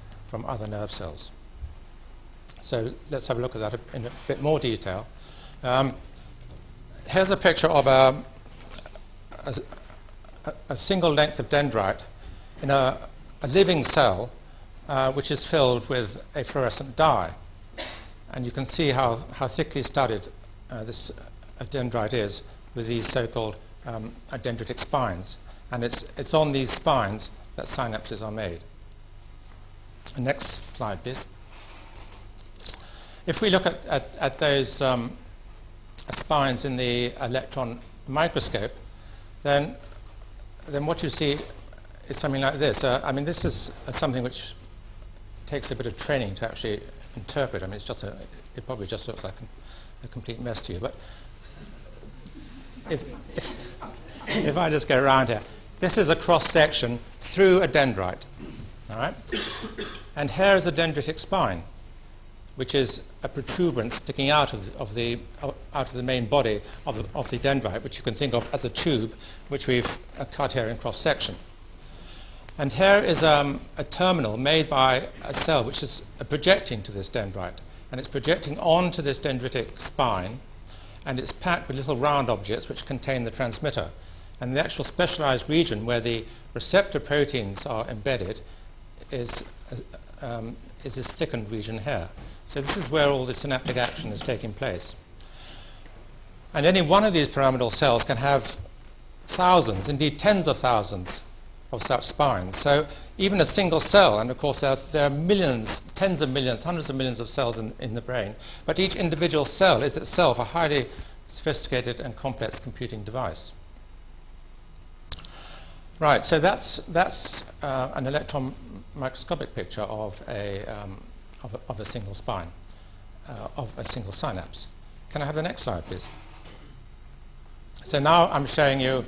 other nerve cells. So let's have a look at that in a bit more detail. Here's a picture of a single length of dendrite in a living cell which is filled with a fluorescent dye. And you can see how thickly studded this dendrite is with these so-called dendritic spines. And it's on these spines that synapses are made. Next slide, please. If we look at those spines in the electron microscope, then what you see is something like this. I mean, this is something which takes a bit of training to actually interpret. I mean, it probably just looks like a complete mess to you. But if I just go around here, this is a cross-section through a dendrite, all right? And here is a dendritic spine, which is a protuberance sticking out of the main body of the dendrite, which you can think of as a tube, which we've cut here in cross-section. And here is a terminal made by a cell which is projecting to this dendrite. And it's projecting onto this dendritic spine, and it's packed with little round objects which contain the transmitter. And the actual specialized region where the receptor proteins are embedded is this thickened region here. So this is where all the synaptic action is taking place. And any one of these pyramidal cells can have thousands, indeed tens of thousands, of such spines. So even a single cell, and of course there are millions, tens of millions, hundreds of millions of cells in the brain, but each individual cell is itself a highly sophisticated and complex computing device. Right, so that's an electron microscopic picture of a single spine, of a single synapse. Can I have the next slide, please? So now I'm showing you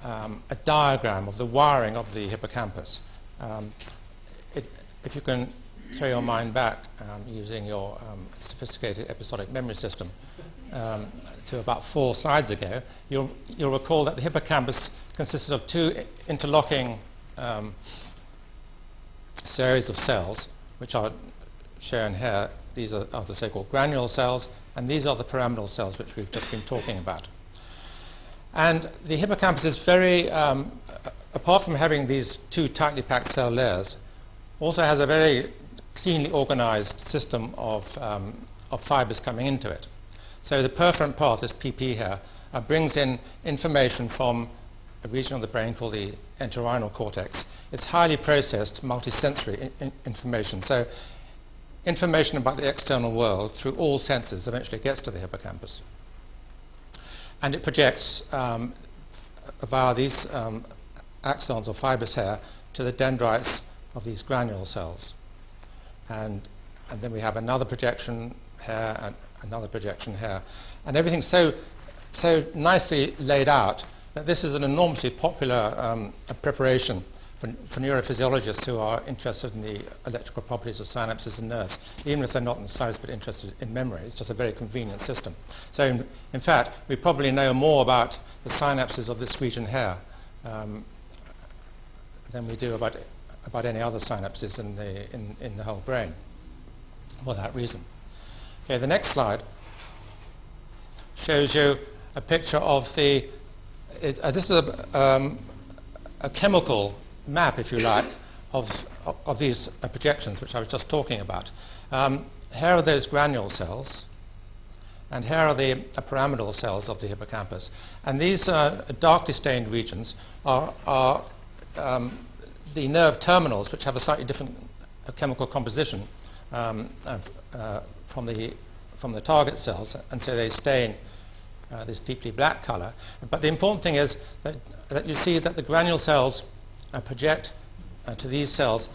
a diagram of the wiring of the hippocampus. If you can throw your mind back using your sophisticated episodic memory system to about 4 slides ago, you'll recall that the hippocampus consisted of 2 interlocking series of cells, which are shown here. These are the so-called granule cells, and these are the pyramidal cells which we've just been talking about. And the hippocampus is very, apart from having these 2 tightly packed cell layers, also has a very cleanly organized system of fibers coming into it. So the perforant path, this PP here, brings in information from a region of the brain called the entorhinal cortex. It's highly processed, multisensory information. So information about the external world through all senses eventually gets to the hippocampus. And it projects via these axons or fibers here to the dendrites of these granule cells. And then we have another projection here and another projection here. And everything's so nicely laid out that this is an enormously popular preparation for neurophysiologists who are interested in the electrical properties of synapses and nerves, even if they're not in the slightest bit interested in memory. It's just a very convenient system. So in fact, we probably know more about the synapses of this region here than we do about any other synapses in the whole brain for that reason. Okay, the next slide shows you a picture of this is a chemical map, if you like, of these projections which I was just talking about. Here are those granule cells, and here are the pyramidal cells of the hippocampus. And these darkly stained regions are the nerve terminals, which have a slightly different chemical composition from the target cells, and so they stain this deeply black color. But the important thing is that you see that the granule cells project to these cells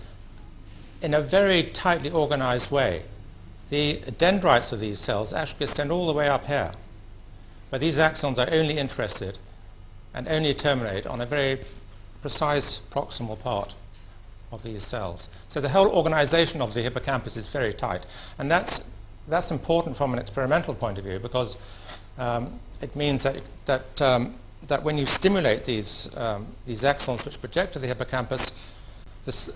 in a very tightly organized way. The dendrites of these cells actually extend all the way up here, but these axons are only interested and only terminate on a very precise proximal part of these cells. So the whole organization of the hippocampus is very tight, and that's that's important from an experimental point of view because it means that when you stimulate these axons which project to the hippocampus,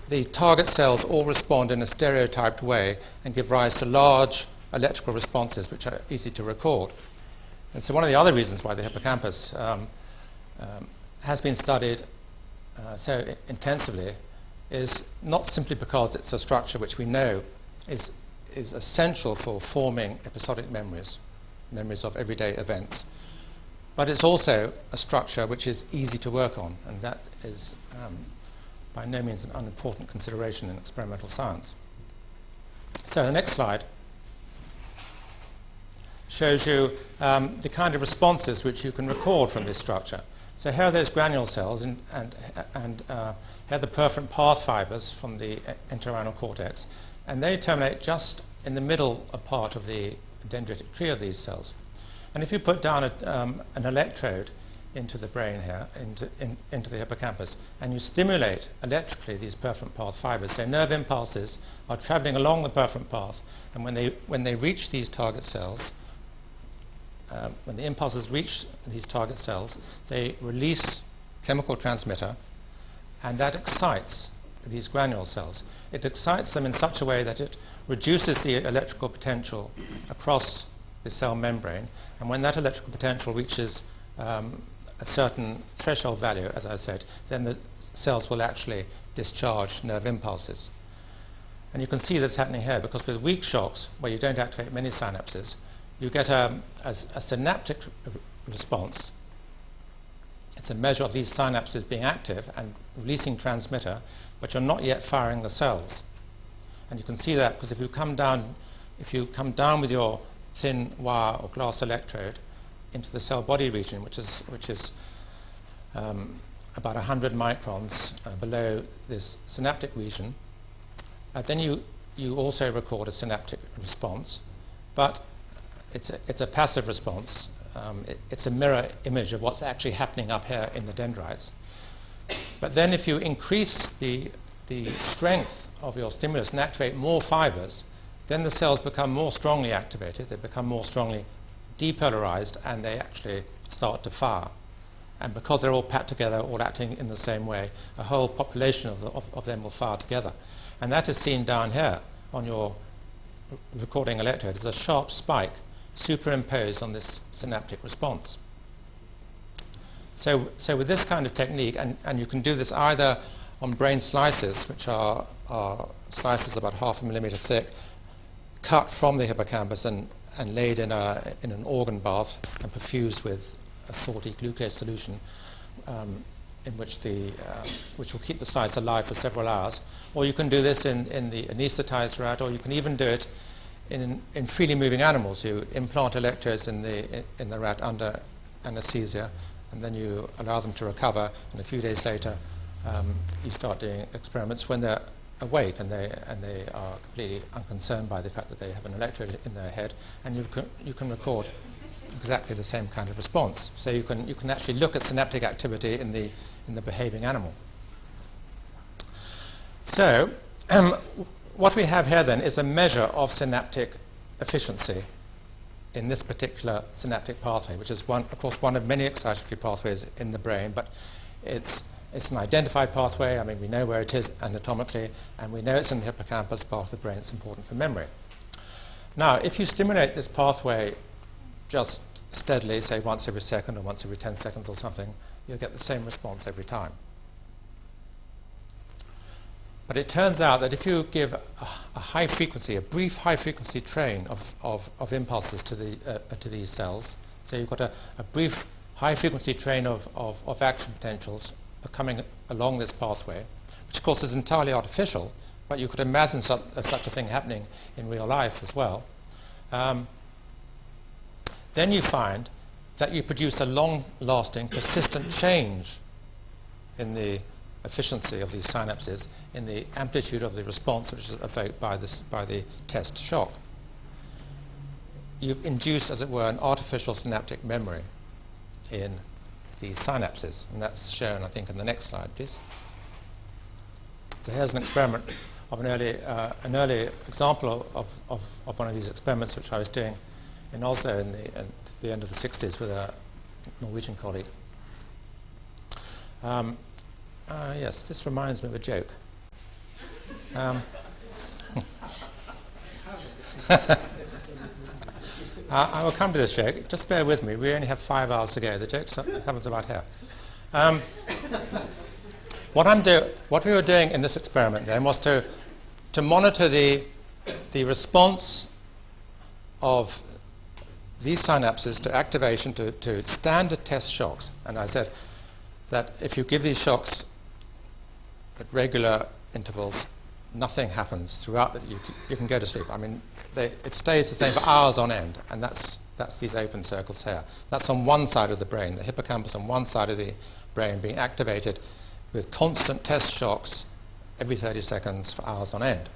the target cells all respond in a stereotyped way and give rise to large electrical responses which are easy to record. And so one of the other reasons why the hippocampus has been studied so intensively is not simply because it's a structure which we know is essential for forming episodic memories of everyday events, but it's also a structure which is easy to work on, and that is by no means an unimportant consideration in experimental science. So the next slide shows you the kind of responses which you can record from this structure. So here are those granule cells, and here are the perforant path fibers from the entorhinal cortex, and they terminate just in the middle part of the dendritic tree of these cells. And if you put down an electrode into the brain here, into the hippocampus, and you stimulate electrically these perforant path fibers, so nerve impulses are traveling along the perforant path, and when they reach these target cells, when the impulses reach these target cells, they release chemical transmitter, and that excites these granule cells. It excites them in such a way that it reduces the electrical potential across the cell membrane, and when that electrical potential reaches a certain threshold value, as I said, then the cells will actually discharge nerve impulses. And you can see this happening here because with weak shocks, where you don't activate many synapses, you get a synaptic response. It's a measure of these synapses being active and releasing transmitter, but you're not yet firing the cells. And you can see that because if you come down with your thin wire or glass electrode into the cell body region, which is about 100 microns below this synaptic region, then you also record a synaptic response, but it's a passive response. It's a mirror image of what's actually happening up here in the dendrites. But then if you increase the strength of your stimulus and activate more fibers, then the cells become more strongly activated, they become more strongly depolarized, and they actually start to fire. And because they're all packed together, all acting in the same way, a whole population of them will fire together. And that is seen down here on your recording electrode as a sharp spike superimposed on this synaptic response. So with this kind of technique, and you can do this either on brain slices, which are slices about 0.5 millimeter thick, cut from the hippocampus and laid in an organ bath and perfused with a salty glucose solution, in which will keep the sites alive for several hours. Or you can do this in the anesthetized rat, or you can even do it in freely moving animals. You implant electrodes in the rat under anesthesia, and then you allow them to recover, and a few days later you start doing experiments when they're awake and they are completely unconcerned by the fact that they have an electrode in their head, and you can record exactly the same kind of response. So you can actually look at synaptic activity in the behaving animal. So what we have here then is a measure of synaptic efficiency in this particular synaptic pathway, which is of course one of many excitatory pathways in the brain, but it's an identified pathway. I mean, we know where it is anatomically, and we know it's in the hippocampus part of the brain. It's important for memory. Now, if you stimulate this pathway just steadily, say once every second or once every 10 seconds or something, you'll get the same response every time. But it turns out that if you give a brief high-frequency train of impulses to these cells, so you've got a brief high-frequency train of action potentials coming along this pathway, which of course is entirely artificial, but you could imagine such a thing happening in real life as well, then you find that you produce a long-lasting, persistent change in the efficiency of these synapses, in the amplitude of the response which is evoked by the test shock. You've induced, as it were, an artificial synaptic memory in these synapses, and that's shown, I think, in the next slide, please. So here's an experiment an early example of one of these experiments which I was doing in Oslo in the end of the 60s with a Norwegian colleague. Yes, this reminds me of a joke. I will come to this joke. Just bear with me. We only have 5 hours to go. The joke happens about here. What we were doing in this experiment then was to monitor the response of these synapses to activation to standard test shocks. And I said that if you give these shocks at regular intervals, nothing happens throughout that. You can go to sleep. I mean, it stays the same for hours on end, and that's these open circles here. That's on one side of the brain, the hippocampus on one side of the brain being activated with constant test shocks every 30 seconds for hours on end.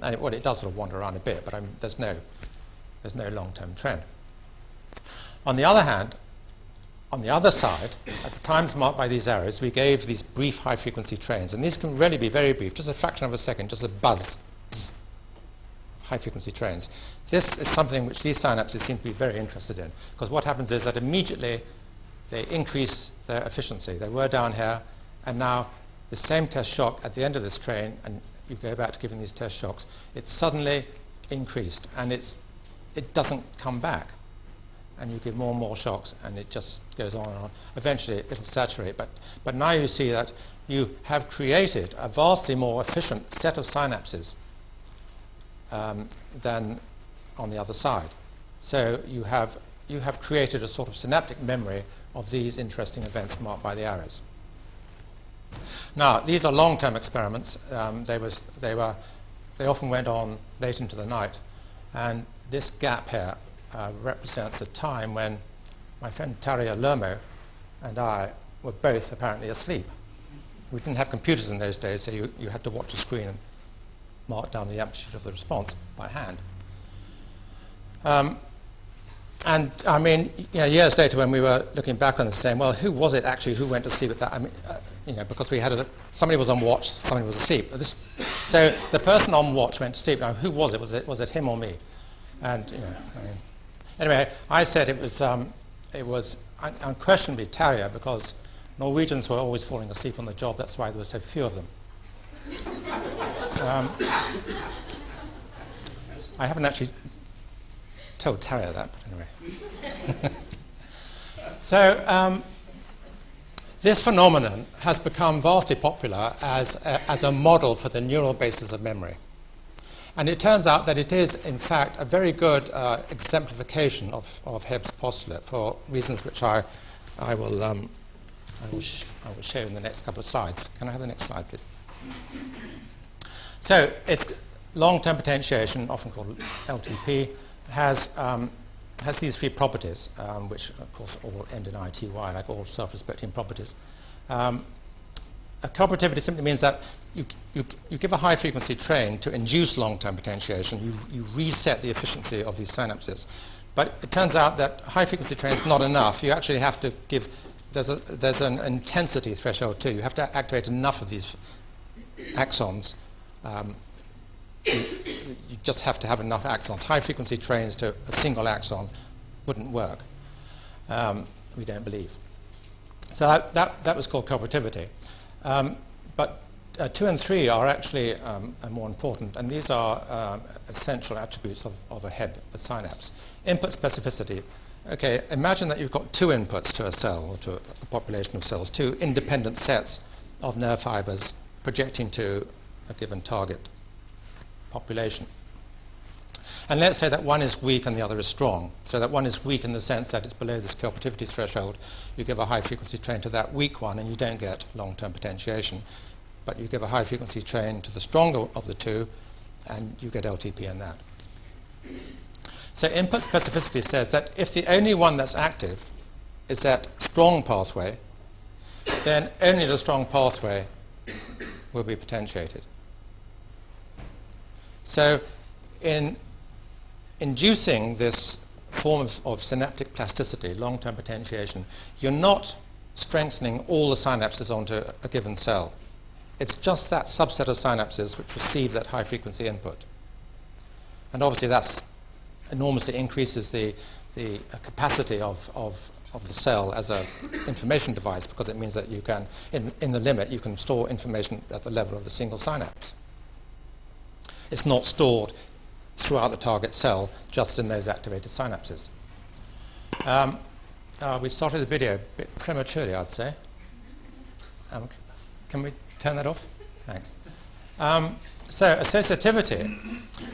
And it does sort of wander around a bit, but there's no long-term trend. On the other hand, on the other side, at the times marked by these arrows, we gave these brief high-frequency trains, and these can really be very brief, just a fraction of a second, just a buzz, psst, high-frequency trains. This is something which these synapses seem to be very interested in, because what happens is that immediately they increase their efficiency. They were down here, and now the same test shock at the end of this train, and you go back to giving these test shocks, it's suddenly increased, and it doesn't come back. And you give more and more shocks, and it just goes on and on. Eventually, it'll saturate. But now you see that you have created a vastly more efficient set of synapses than on the other side. So you have created a sort of synaptic memory of these interesting events marked by the arrows. Now, these are long-term experiments. They often went on late into the night, and this gap here represents the time when my friend Tarja Lermo and I were both apparently asleep. We didn't have computers in those days, so you had to watch a screen and mark down the amplitude of the response by hand. And I mean, years later when we were looking back on this, saying, well, who was it actually who went to sleep at that? I mean, because we had somebody was on watch, somebody was asleep. So the person on watch went to sleep. Now, who was it? Was it him or me? And anyway, I said it was unquestionably Tarja, because Norwegians were always falling asleep on the job. That's why there were so few of them. I haven't actually told Tarja that, but anyway. So this phenomenon has become vastly popular as a model for the neural basis of memory. And it turns out that it is, in fact, a very good exemplification of Hebb's postulate for reasons which I will show in the next couple of slides. Can I have the next slide, please? So it's long-term potentiation, often called LTP, has these three properties, which, of course, all end in ITY, like all self-respecting properties. Cooperativity simply means that you give a high-frequency train to induce long-term potentiation. You reset the efficiency of these synapses. But it turns out that high-frequency train is not enough. You actually have to give... There's an intensity threshold, too. You have to activate enough of these axons. You just have to have enough axons. High-frequency trains to a single axon wouldn't work. We don't believe. So that was called cooperativity. But 2 and 3 are actually more important, and these are essential attributes of a Hebb, a synapse. Input specificity. Okay, imagine that you've got 2 inputs to a cell, or to a population of cells, 2 independent sets of nerve fibers projecting to a given target population. And let's say that one is weak and the other is strong. So that one is weak in the sense that it's below this cooperativity threshold. You give a high-frequency train to that weak one, and you don't get long-term potentiation. But you give a high-frequency train to the stronger of the 2, and you get LTP in that. So input specificity says that if the only one that's active is that strong pathway, then only the strong pathway will be potentiated. So in inducing this form of synaptic plasticity, long-term potentiation, you're not strengthening all the synapses onto a given cell. it's just that subset of synapses which receive that high-frequency input. And obviously that enormously increases the capacity of the cell as an information device, because it means that you can, in the limit, you can store information at the level of the single synapse. It's not stored throughout the target cell, just in those activated synapses. We started the video a bit prematurely, I'd say. Can we turn that off? Thanks. So associativity.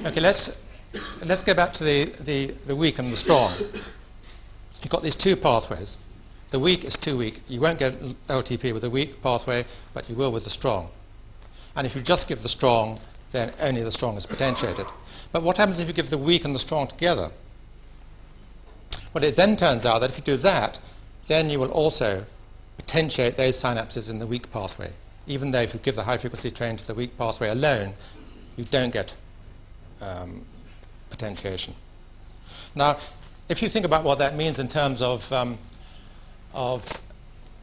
Okay, let's go back to the weak and the strong. You've got these two pathways. The weak is too weak. You won't get LTP with the weak pathway, but you will with the strong. And if you just give the strong, then only the strong is potentiated. But what happens if you give the weak and the strong together? Well, it then turns out that if you do that, then you will also potentiate those synapses in the weak pathway. Even though if you give the high-frequency train to the weak pathway alone, you don't get potentiation. Now, if you think about what that means in terms of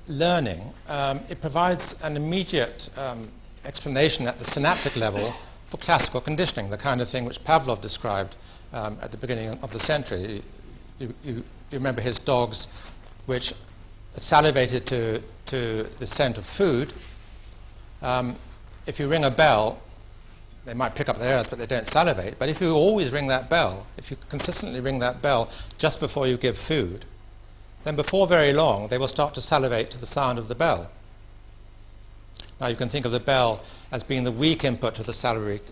learning, it provides an immediate explanation at the synaptic level for classical conditioning, the kind of thing which Pavlov described at the beginning of the century. You remember his dogs, which salivated to the scent of food. If you ring a bell, they might prick up their ears, but they don't salivate. But if you always ring that bell, if you consistently ring that bell just before you give food, then before very long they will start to salivate to the sound of the bell. Now you can think of the bell as being the weak input to the salivary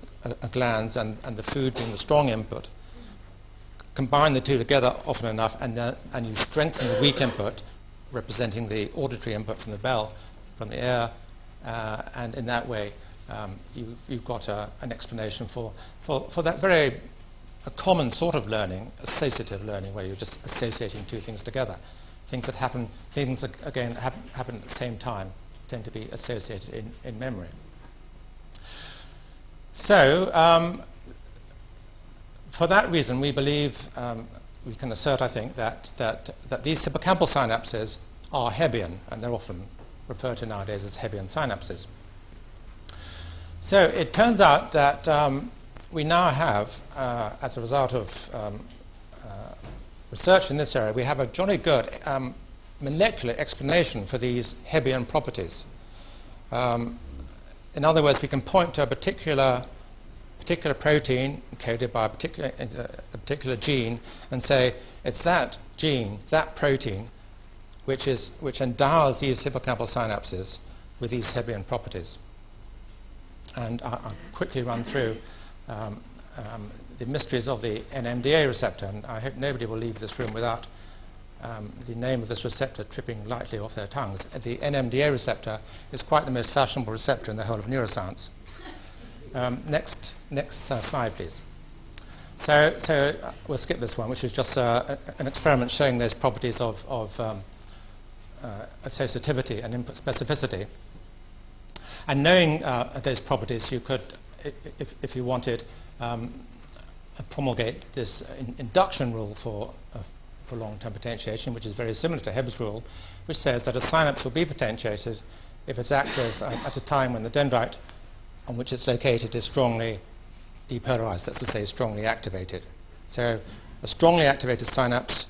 glands and the food being the strong input. Combine the two together often enough, and you strengthen the weak input, representing the auditory input from the bell, from the air, and in that way you've got an explanation for that very common sort of learning, associative learning, where you're just associating two things together. Things happen at the same time tend to be associated in memory. So, for that reason, we believe, we can assert, I think, that these hippocampal synapses are Hebbian, and they're often referred to nowadays as Hebbian synapses. So it turns out that we now have, as a result of research in this area, we have a jolly good molecular explanation for these Hebbian properties. In other words, we can point to a particular protein encoded by a particular gene and say it's that gene, that protein, which endows these hippocampal synapses with these Hebbian properties. And I'll quickly run through the mysteries of the NMDA receptor, and I hope nobody will leave this room without the name of this receptor tripping lightly off their tongues. The NMDA receptor is quite the most fashionable receptor in the whole of neuroscience. Next slide, please. So we'll skip this one, which is just an experiment showing those properties of associativity and input specificity. And knowing those properties, you could, if you wanted, promulgate this induction rule for long-term potentiation, which is very similar to Hebb's rule, which says that a synapse will be potentiated if it's active at a time when the dendrite on which it's located is strongly depolarized, that's to say strongly activated. So a strongly activated synapse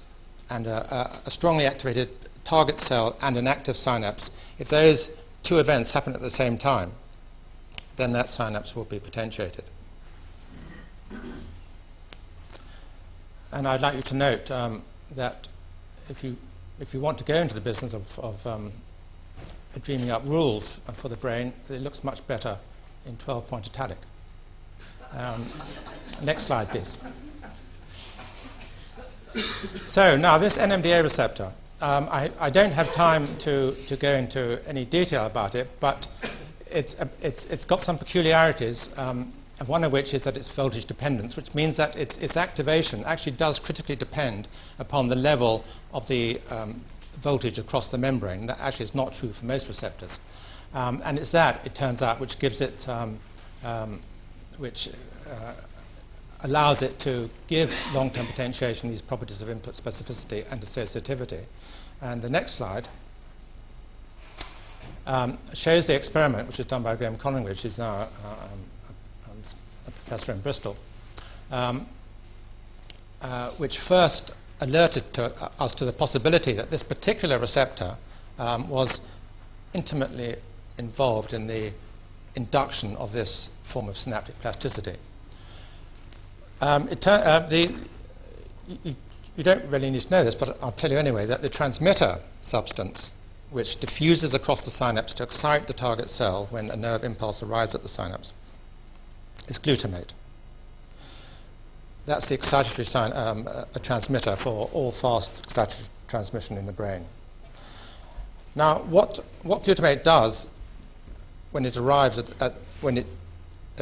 and a strongly activated target cell and an active synapse, if those two events happen at the same time, then that synapse will be potentiated. And I'd like you to note that if you want to go into the business of dreaming up rules for the brain, it looks much better in 12-point italic. Next slide, please. So now this NMDA receptor, I don't have time to go into any detail about it, but it's got some peculiarities, one of which is that it's voltage dependence, which means that its activation actually does critically depend upon the level of the voltage across the membrane. That actually is not true for most receptors. And it's that, it turns out, which gives it, which allows it to give long-term potentiation these properties of input specificity and associativity. And the next slide shows the experiment, which was done by Graham Collingwood, who's now a professor in Bristol, which first alerted us to the possibility that this particular receptor was intimately involved in the induction of this form of synaptic plasticity. You don't really need to know this, but I'll tell you anyway, that the transmitter substance, which diffuses across the synapse to excite the target cell when a nerve impulse arrives at the synapse, is glutamate. That's the excitatory a transmitter for all fast excitatory transmission in the brain. Now, what glutamate does when it arrives when it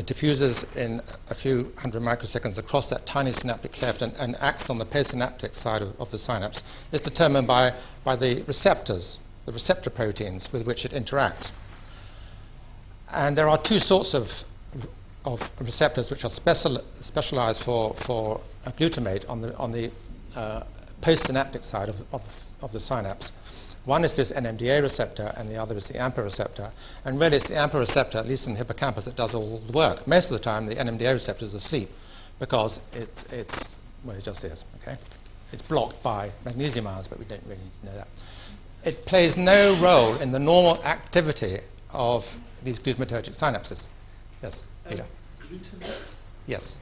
diffuses in a few hundred microseconds across that tiny synaptic cleft and acts on the postsynaptic side of the synapse is determined by the receptors, the receptor proteins with which it interacts. And there are two sorts of receptors which are specialized for glutamate on the postsynaptic side of the synapse. One is this NMDA receptor, and the other is the AMPA receptor. And really, it's the AMPA receptor, at least in the hippocampus, that does all the work. Most of the time, the NMDA receptor is asleep because it just is. Okay, it's blocked by magnesium ions, but we don't really know that. It plays no role in the normal activity of these glutamatergic synapses. Yes, Peter. Glutamate? Yes.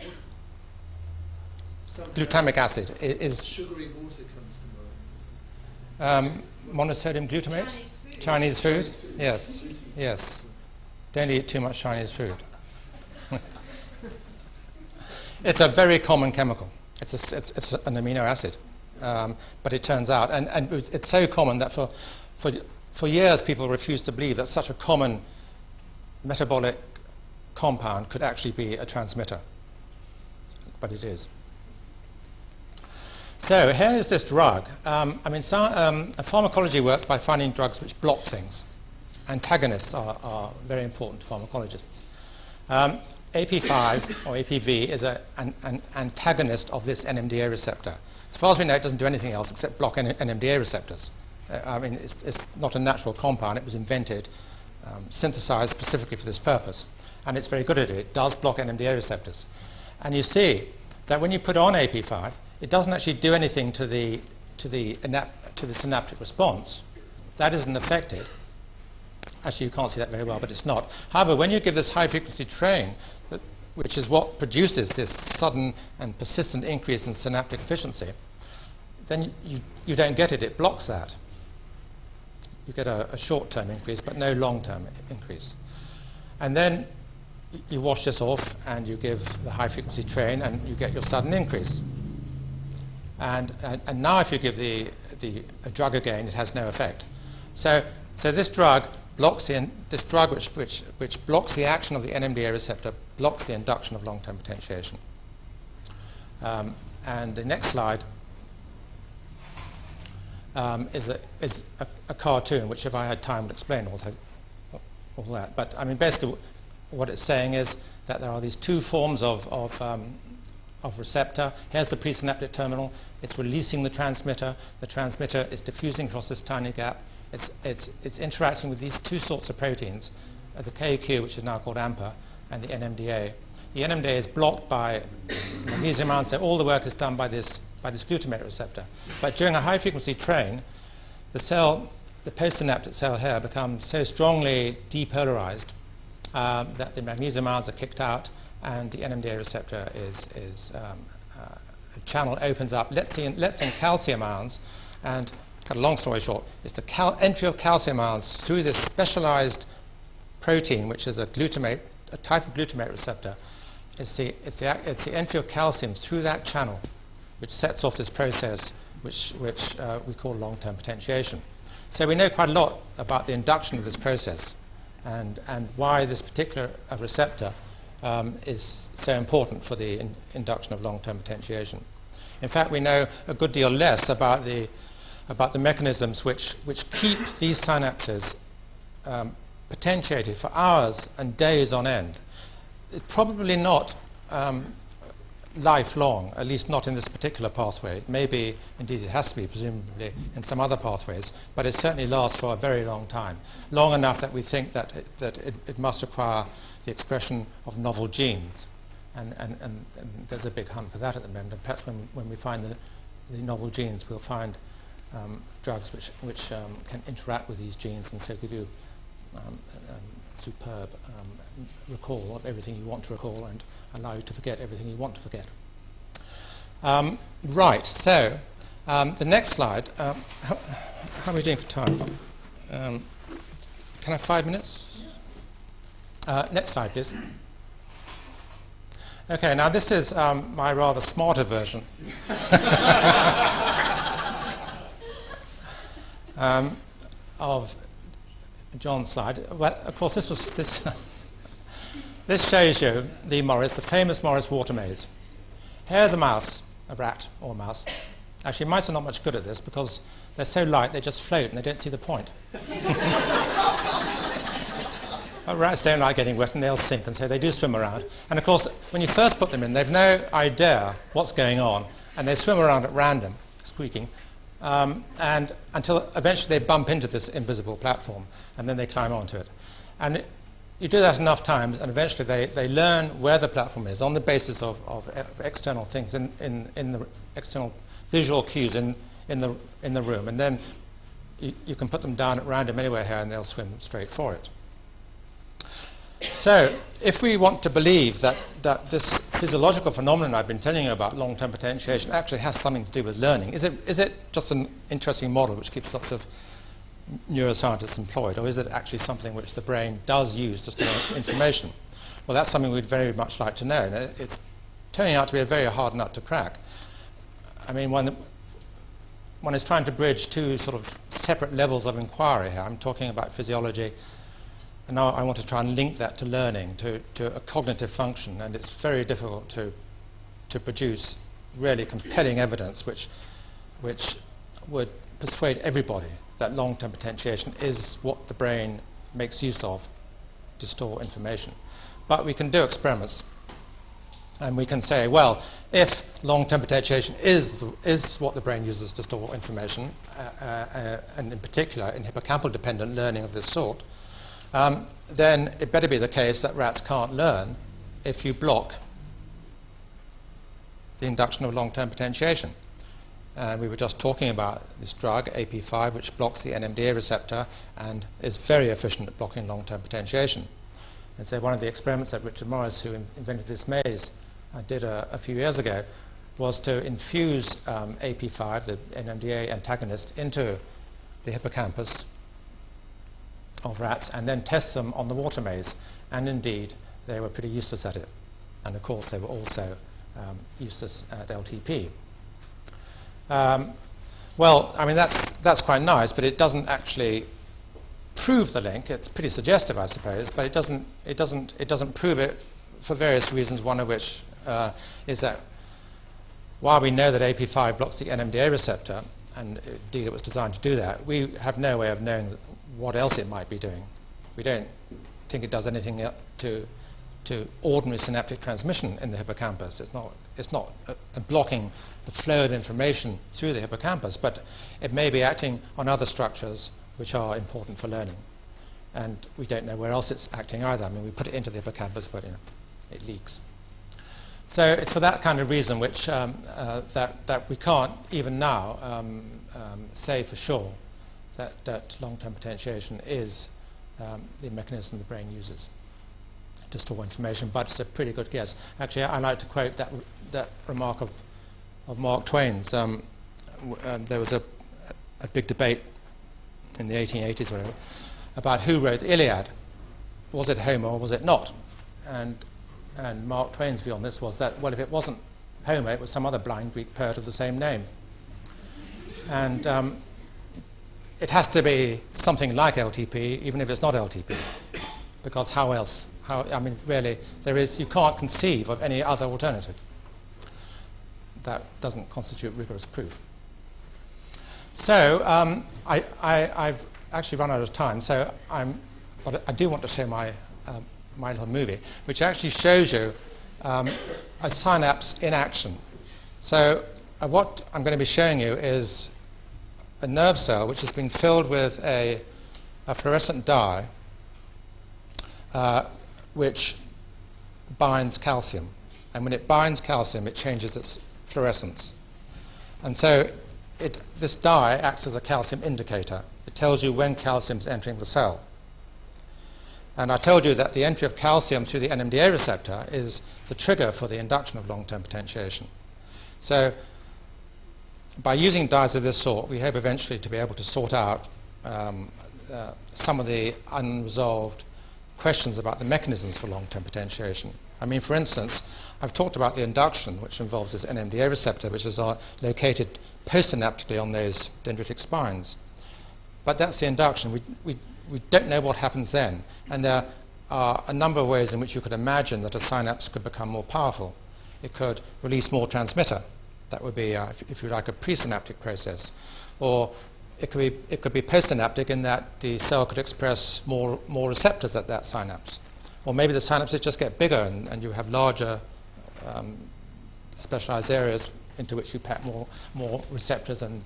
Sometimes Glutamic acid is sugary water comes to mind. Monosodium glutamate? Chinese food? Yes. Yes. Don't eat too much Chinese food. It's a very common chemical. It's an amino acid. But it turns out, and it's so common that for years people refused to believe that such a common metabolic compound could actually be a transmitter. But it is. So here is this drug. Pharmacology works by finding drugs which block things. Antagonists are very important to pharmacologists. AP5 or APV is an antagonist of this NMDA receptor. As far as we know, it doesn't do anything else except block NMDA receptors. It's not a natural compound. It was invented, synthesized specifically for this purpose. And it's very good at it. It does block NMDA receptors. And you see that when you put on AP5, it doesn't actually do anything to the synaptic response. That isn't affected. Actually, you can't see that very well, but it's not. However, when you give this high-frequency train, which is what produces this sudden and persistent increase in synaptic efficiency, then you don't get it. It blocks that. You get a short-term increase, but no long-term increase. And then you wash this off, and you give the high-frequency train, and you get your sudden increase. And now if you give a drug again, it has no effect. So this drug blocks this drug which blocks the action of the NMDA receptor, blocks the induction of long-term potentiation. And the next slide is a cartoon, which if I had time would explain all that. But I mean, basically, what it's saying is that there are these two forms of receptor. Here's the presynaptic terminal. It's releasing the transmitter. The transmitter is diffusing across this tiny gap. It's interacting with these two sorts of proteins, the KQ, which is now called AMPA, and the NMDA. The NMDA is blocked by magnesium ions, so all the work is done by this glutamate receptor. But during a high-frequency train, the postsynaptic cell here becomes so strongly depolarized that the magnesium ions are kicked out, and the NMDA receptor a channel opens up, lets in calcium ions, and cut a long story short, it's the entry of calcium ions through this specialized protein, which is a type of glutamate receptor. It's the entry of calcium through that channel, which sets off this process, which we call long-term potentiation. So we know quite a lot about the induction of this process, and why this particular receptor is so important for the induction of long-term potentiation. In fact, we know a good deal less about the mechanisms which keep these synapses potentiated for hours and days on end. It's probably not lifelong, at least not in this particular pathway. It may be, indeed it has to be, presumably, in some other pathways, but it certainly lasts for a very long time, long enough that we think that it must require the expression of novel genes. And there's a big hunt for that at the moment. And perhaps when we find the novel genes, we'll find drugs which can interact with these genes and so give you superb recall of everything you want to recall and allow you to forget everything you want to forget. Right, so the next slide. How are we doing for time? Can I have 5 minutes? Next slide, please. Okay, now this is my rather smarter version of John's slide. Well, of course, this shows you the famous Morris water maze. Here's a mouse, a rat or a mouse. Actually, mice are not much good at this because they're so light they just float and they don't see the point. But rats don't like getting wet and they'll sink, and so they do swim around. And of course, when you first put them in, they've no idea what's going on, and they swim around at random, squeaking, and until eventually they bump into this invisible platform, and then they climb onto it. And you do that enough times, and eventually they learn where the platform is on the basis of external things in the external visual cues in the room, and then you can put them down at random anywhere here, and they'll swim straight for it. So, if we want to believe that this physiological phenomenon I've been telling you about, long-term potentiation, actually has something to do with learning, is it just an interesting model which keeps lots of neuroscientists employed, or is it actually something which the brain does use to store information? Well, that's something we'd very much like to know, and it's turning out to be a very hard nut to crack. I mean, one is trying to bridge two sort of separate levels of inquiry here. I'm talking about physiology, and now I want to try and link that to learning, to a cognitive function, and it's very difficult to produce really compelling evidence which would persuade everybody that long-term potentiation is what the brain makes use of to store information. But we can do experiments, and we can say, well, if long-term potentiation is what the brain uses to store information, and in particular in hippocampal-dependent learning of this sort, then it better be the case that rats can't learn if you block the induction of long-term potentiation. And we were just talking about this drug, AP5, which blocks the NMDA receptor and is very efficient at blocking long-term potentiation. And so one of the experiments that Richard Morris, who invented this maze, did a few years ago, was to infuse AP5, the NMDA antagonist, into the hippocampus of rats and then test them on the water maze. And indeed, they were pretty useless at it. And of course, they were also useless at LTP. Well, I mean, that's quite nice, but it doesn't actually prove the link. It's pretty suggestive, I suppose, but it doesn't prove it for various reasons, one of which is that while we know that AP5 blocks the NMDA receptor, and indeed it was designed to do that, we have no way of knowing what else it might be doing. We don't think it does anything to ordinary synaptic transmission in the hippocampus. It's not blocking the flow of information through the hippocampus, but it may be acting on other structures which are important for learning. And we don't know where else it's acting either. I mean, we put it into the hippocampus, but it leaks. So it's for that kind of reason which that we can't even now say for sure that long-term potentiation is the mechanism the brain uses to store information, but it's a pretty good guess. Actually, I like to quote that remark of Mark Twain's. There was a big debate in the 1880s or whatever about who wrote the Iliad. Was it Homer or was it not? And Mark Twain's view on this was that, well, if it wasn't Homer, it was some other blind Greek poet of the same name. And it has to be something like LTP, even if it's not LTP, because how else? I mean, really, you can't conceive of any other alternative. That doesn't constitute rigorous proof. So I've actually run out of time. So but I do want to show my little movie, which actually shows you a synapse in action. So what I'm going to be showing you is a nerve cell which has been filled with a fluorescent dye which binds calcium. And when it binds calcium, it changes its fluorescence. And so this dye acts as a calcium indicator. It tells you when calcium is entering the cell. And I told you that the entry of calcium through the NMDA receptor is the trigger for the induction of long-term potentiation. So by using dyes of this sort, we hope eventually to be able to sort out some of the unresolved questions about the mechanisms for long-term potentiation. I mean, for instance, I've talked about the induction, which involves this NMDA receptor, which is located postsynaptically on those dendritic spines. But that's the induction. We don't know what happens then. And there are a number of ways in which you could imagine that a synapse could become more powerful. It could release more transmitter. That would be, if you like, a presynaptic process. Or it could be postsynaptic in that the cell could express more receptors at that synapse. Or maybe the synapses just get bigger and you have larger specialized areas into which you pack more receptors and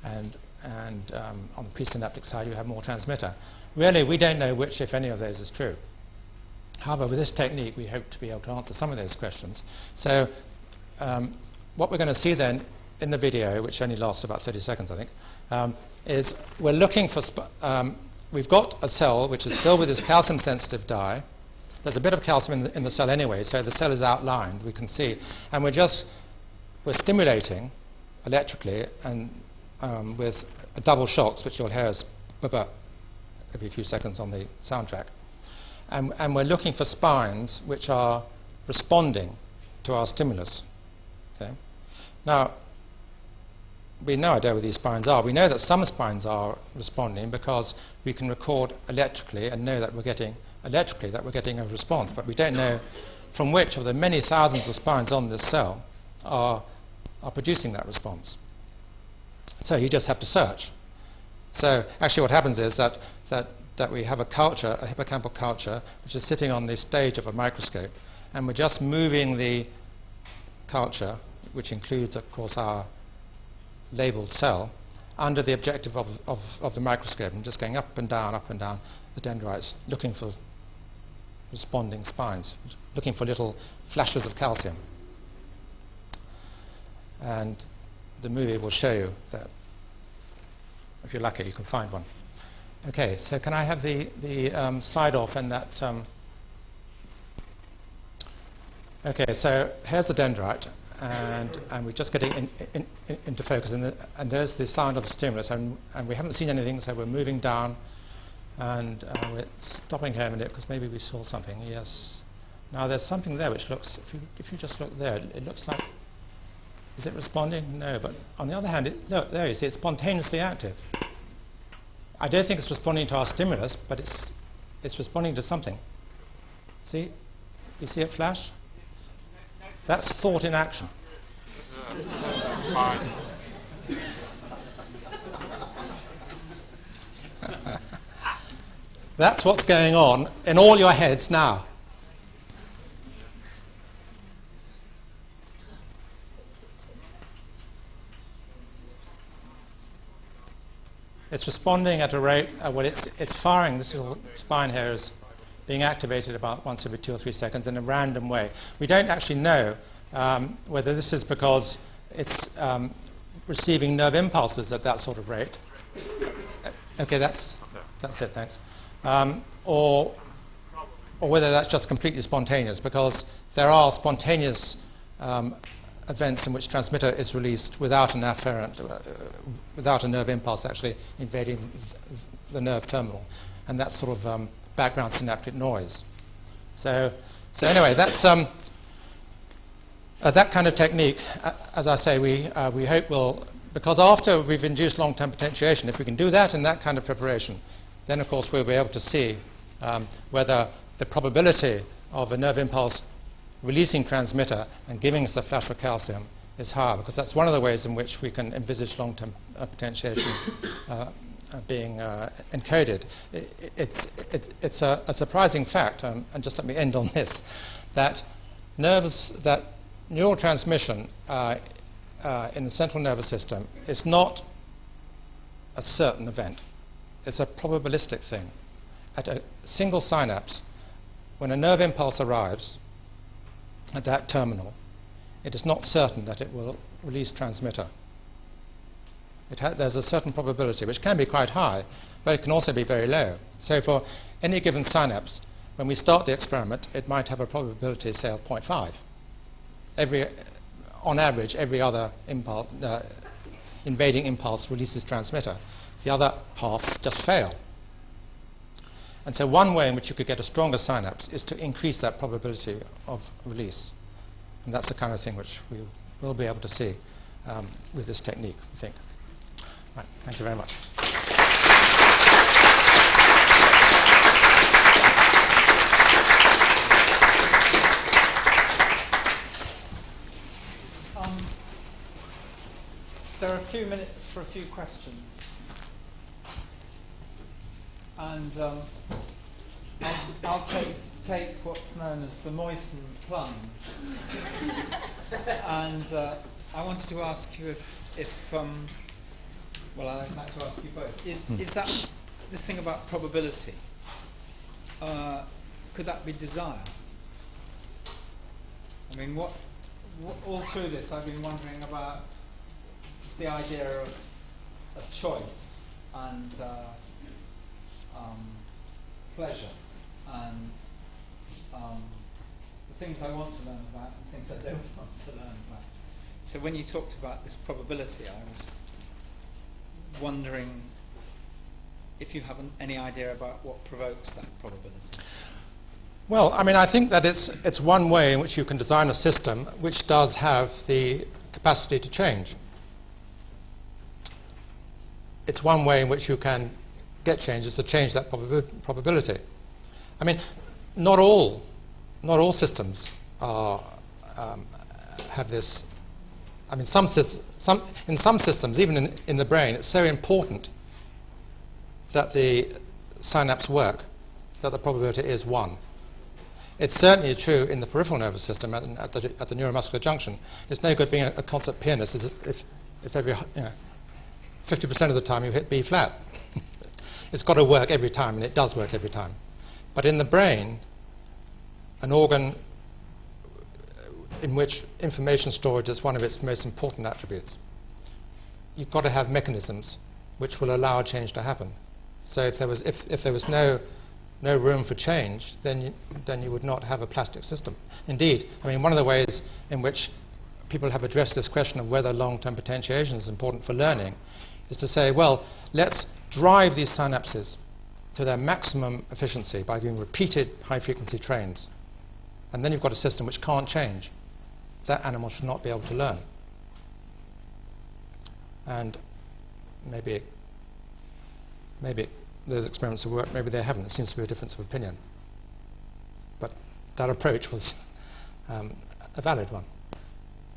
on the presynaptic side you have more transmitter. Really, we don't know which, if any, of those is true. However, with this technique, we hope to be able to answer some of those questions. So what we're going to see then in the video, which only lasts about 30 seconds, I think, is we're looking for... we've got a cell which is filled with this calcium-sensitive dye. There's a bit of calcium in the cell anyway, so the cell is outlined, we can see. And we're stimulating electrically and with double shocks, which you'll hear as every few seconds on the soundtrack. And we're looking for spines which are responding to our stimulus. Okay? Now, we have no idea where these spines are. We know that some spines are responding because we can record electrically and know that we're getting a response, but we don't know from which of the many thousands of spines on this cell are producing that response. So you just have to search. So actually what happens is that we have a culture, a hippocampal culture, which is sitting on the stage of a microscope, and we're just moving the culture, which includes, of course, our labeled cell, under the objective of the microscope, and just going up and down the dendrites, looking for responding spines, looking for little flashes of calcium. And the movie will show you that, if you're lucky, you can find one. Okay, so can I have the slide off and that... Okay, so here's the dendrite, and we're just getting into focus, and there's the sound of the stimulus, and we haven't seen anything, so we're moving down, and we're stopping here a minute because maybe we saw something. Yes. Now there's something there which looks, if you just look there, it looks like, is it responding? No, but on the other hand, look, there you see, it's spontaneously active. I don't think it's responding to our stimulus, but it's responding to something. See? You see it flash? That's thought in action. That's what's going on in all your heads now. It's responding at a rate, it's firing. This little spine here is being activated about once every 2 or 3 seconds in a random way. We don't actually know whether this is because it's receiving nerve impulses at that sort of rate. Okay, that's it, thanks. Or whether that's just completely spontaneous, because there are spontaneous events in which transmitter is released without an afferent, without a nerve impulse actually invading the nerve terminal, and that's sort of background synaptic noise. So anyway, that's that kind of technique. As I say, we hope will, because after we've induced long-term potentiation, if we can do that in that kind of preparation, then of course we'll be able to see whether the probability of a nerve impulse releasing transmitter and giving us a flash of calcium is higher, because that's one of the ways in which we can envisage long-term potentiation being encoded. It's a surprising fact, and just let me end on this, that neural transmission in the central nervous system is not a certain event. It's a probabilistic thing. At a single synapse, when a nerve impulse arrives at that terminal, it is not certain that it will release transmitter. There's a certain probability, which can be quite high, but it can also be very low. So for any given synapse, when we start the experiment, it might have a probability, say, of 0.5. On average, every other impulse, invading impulse releases transmitter. The other half just fail. And so one way in which you could get a stronger synapse is to increase that probability of release. And that's the kind of thing which we will be able to see with this technique, I think. Right, thank you very much. There are a few minutes for a few questions. And I'll take what's known as the moistened plum. And I wanted to ask you if well, I'd like to ask you both. Is that this thing about probability? Could that be desire? I mean, what all through this, I've been wondering about the idea of choice and pleasure and the things I want to learn about and things I don't want to learn about. So when you talked about this probability, I was wondering if you have any idea about what provokes that probability. Well, I mean, I think that it's one way in which you can design a system which does have the capacity to change. It's one way in which you can get changes to change that probability. I mean, not all systems have this. I mean, in some systems, even in the brain, it's so important that the synapse work that the probability is 1. It's certainly true in the peripheral nervous system at the neuromuscular junction. It's no good being a concert pianist if every 50% of the time you hit B flat. It's got to work every time, and it does work every time. But in the brain, an organ in which information storage is one of its most important attributes, you've got to have mechanisms which will allow a change to happen. So if there was no room for change, then you would not have a plastic system. Indeed, I mean, one of the ways in which people have addressed this question of whether long-term potentiation is important for learning is to say, well, let's drive these synapses to their maximum efficiency by doing repeated high-frequency trains. And then you've got a system which can't change. That animal should not be able to learn. And maybe those experiments have worked, maybe they haven't. It seems to be a difference of opinion. But that approach was a valid one.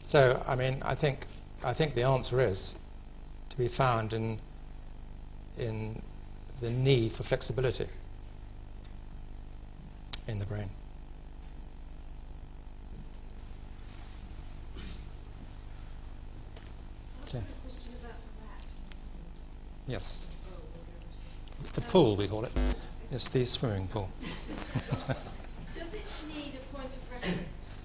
So, I mean, I think the answer is to be found in the need for flexibility in the brain. Okay. Yes. The pool, we call it. It's the swimming pool. Does it need a point of reference?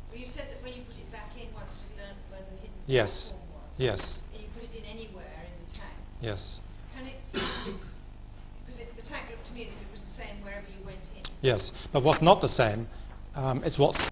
Well, you said that when you put it back in, once it learned where the hidden Yes. form was. Yes. And you put it in anywhere in the tank. Yes. Can it? Because the tank looked to me as if it was the same wherever you went in. Yes. But what's not the same is what's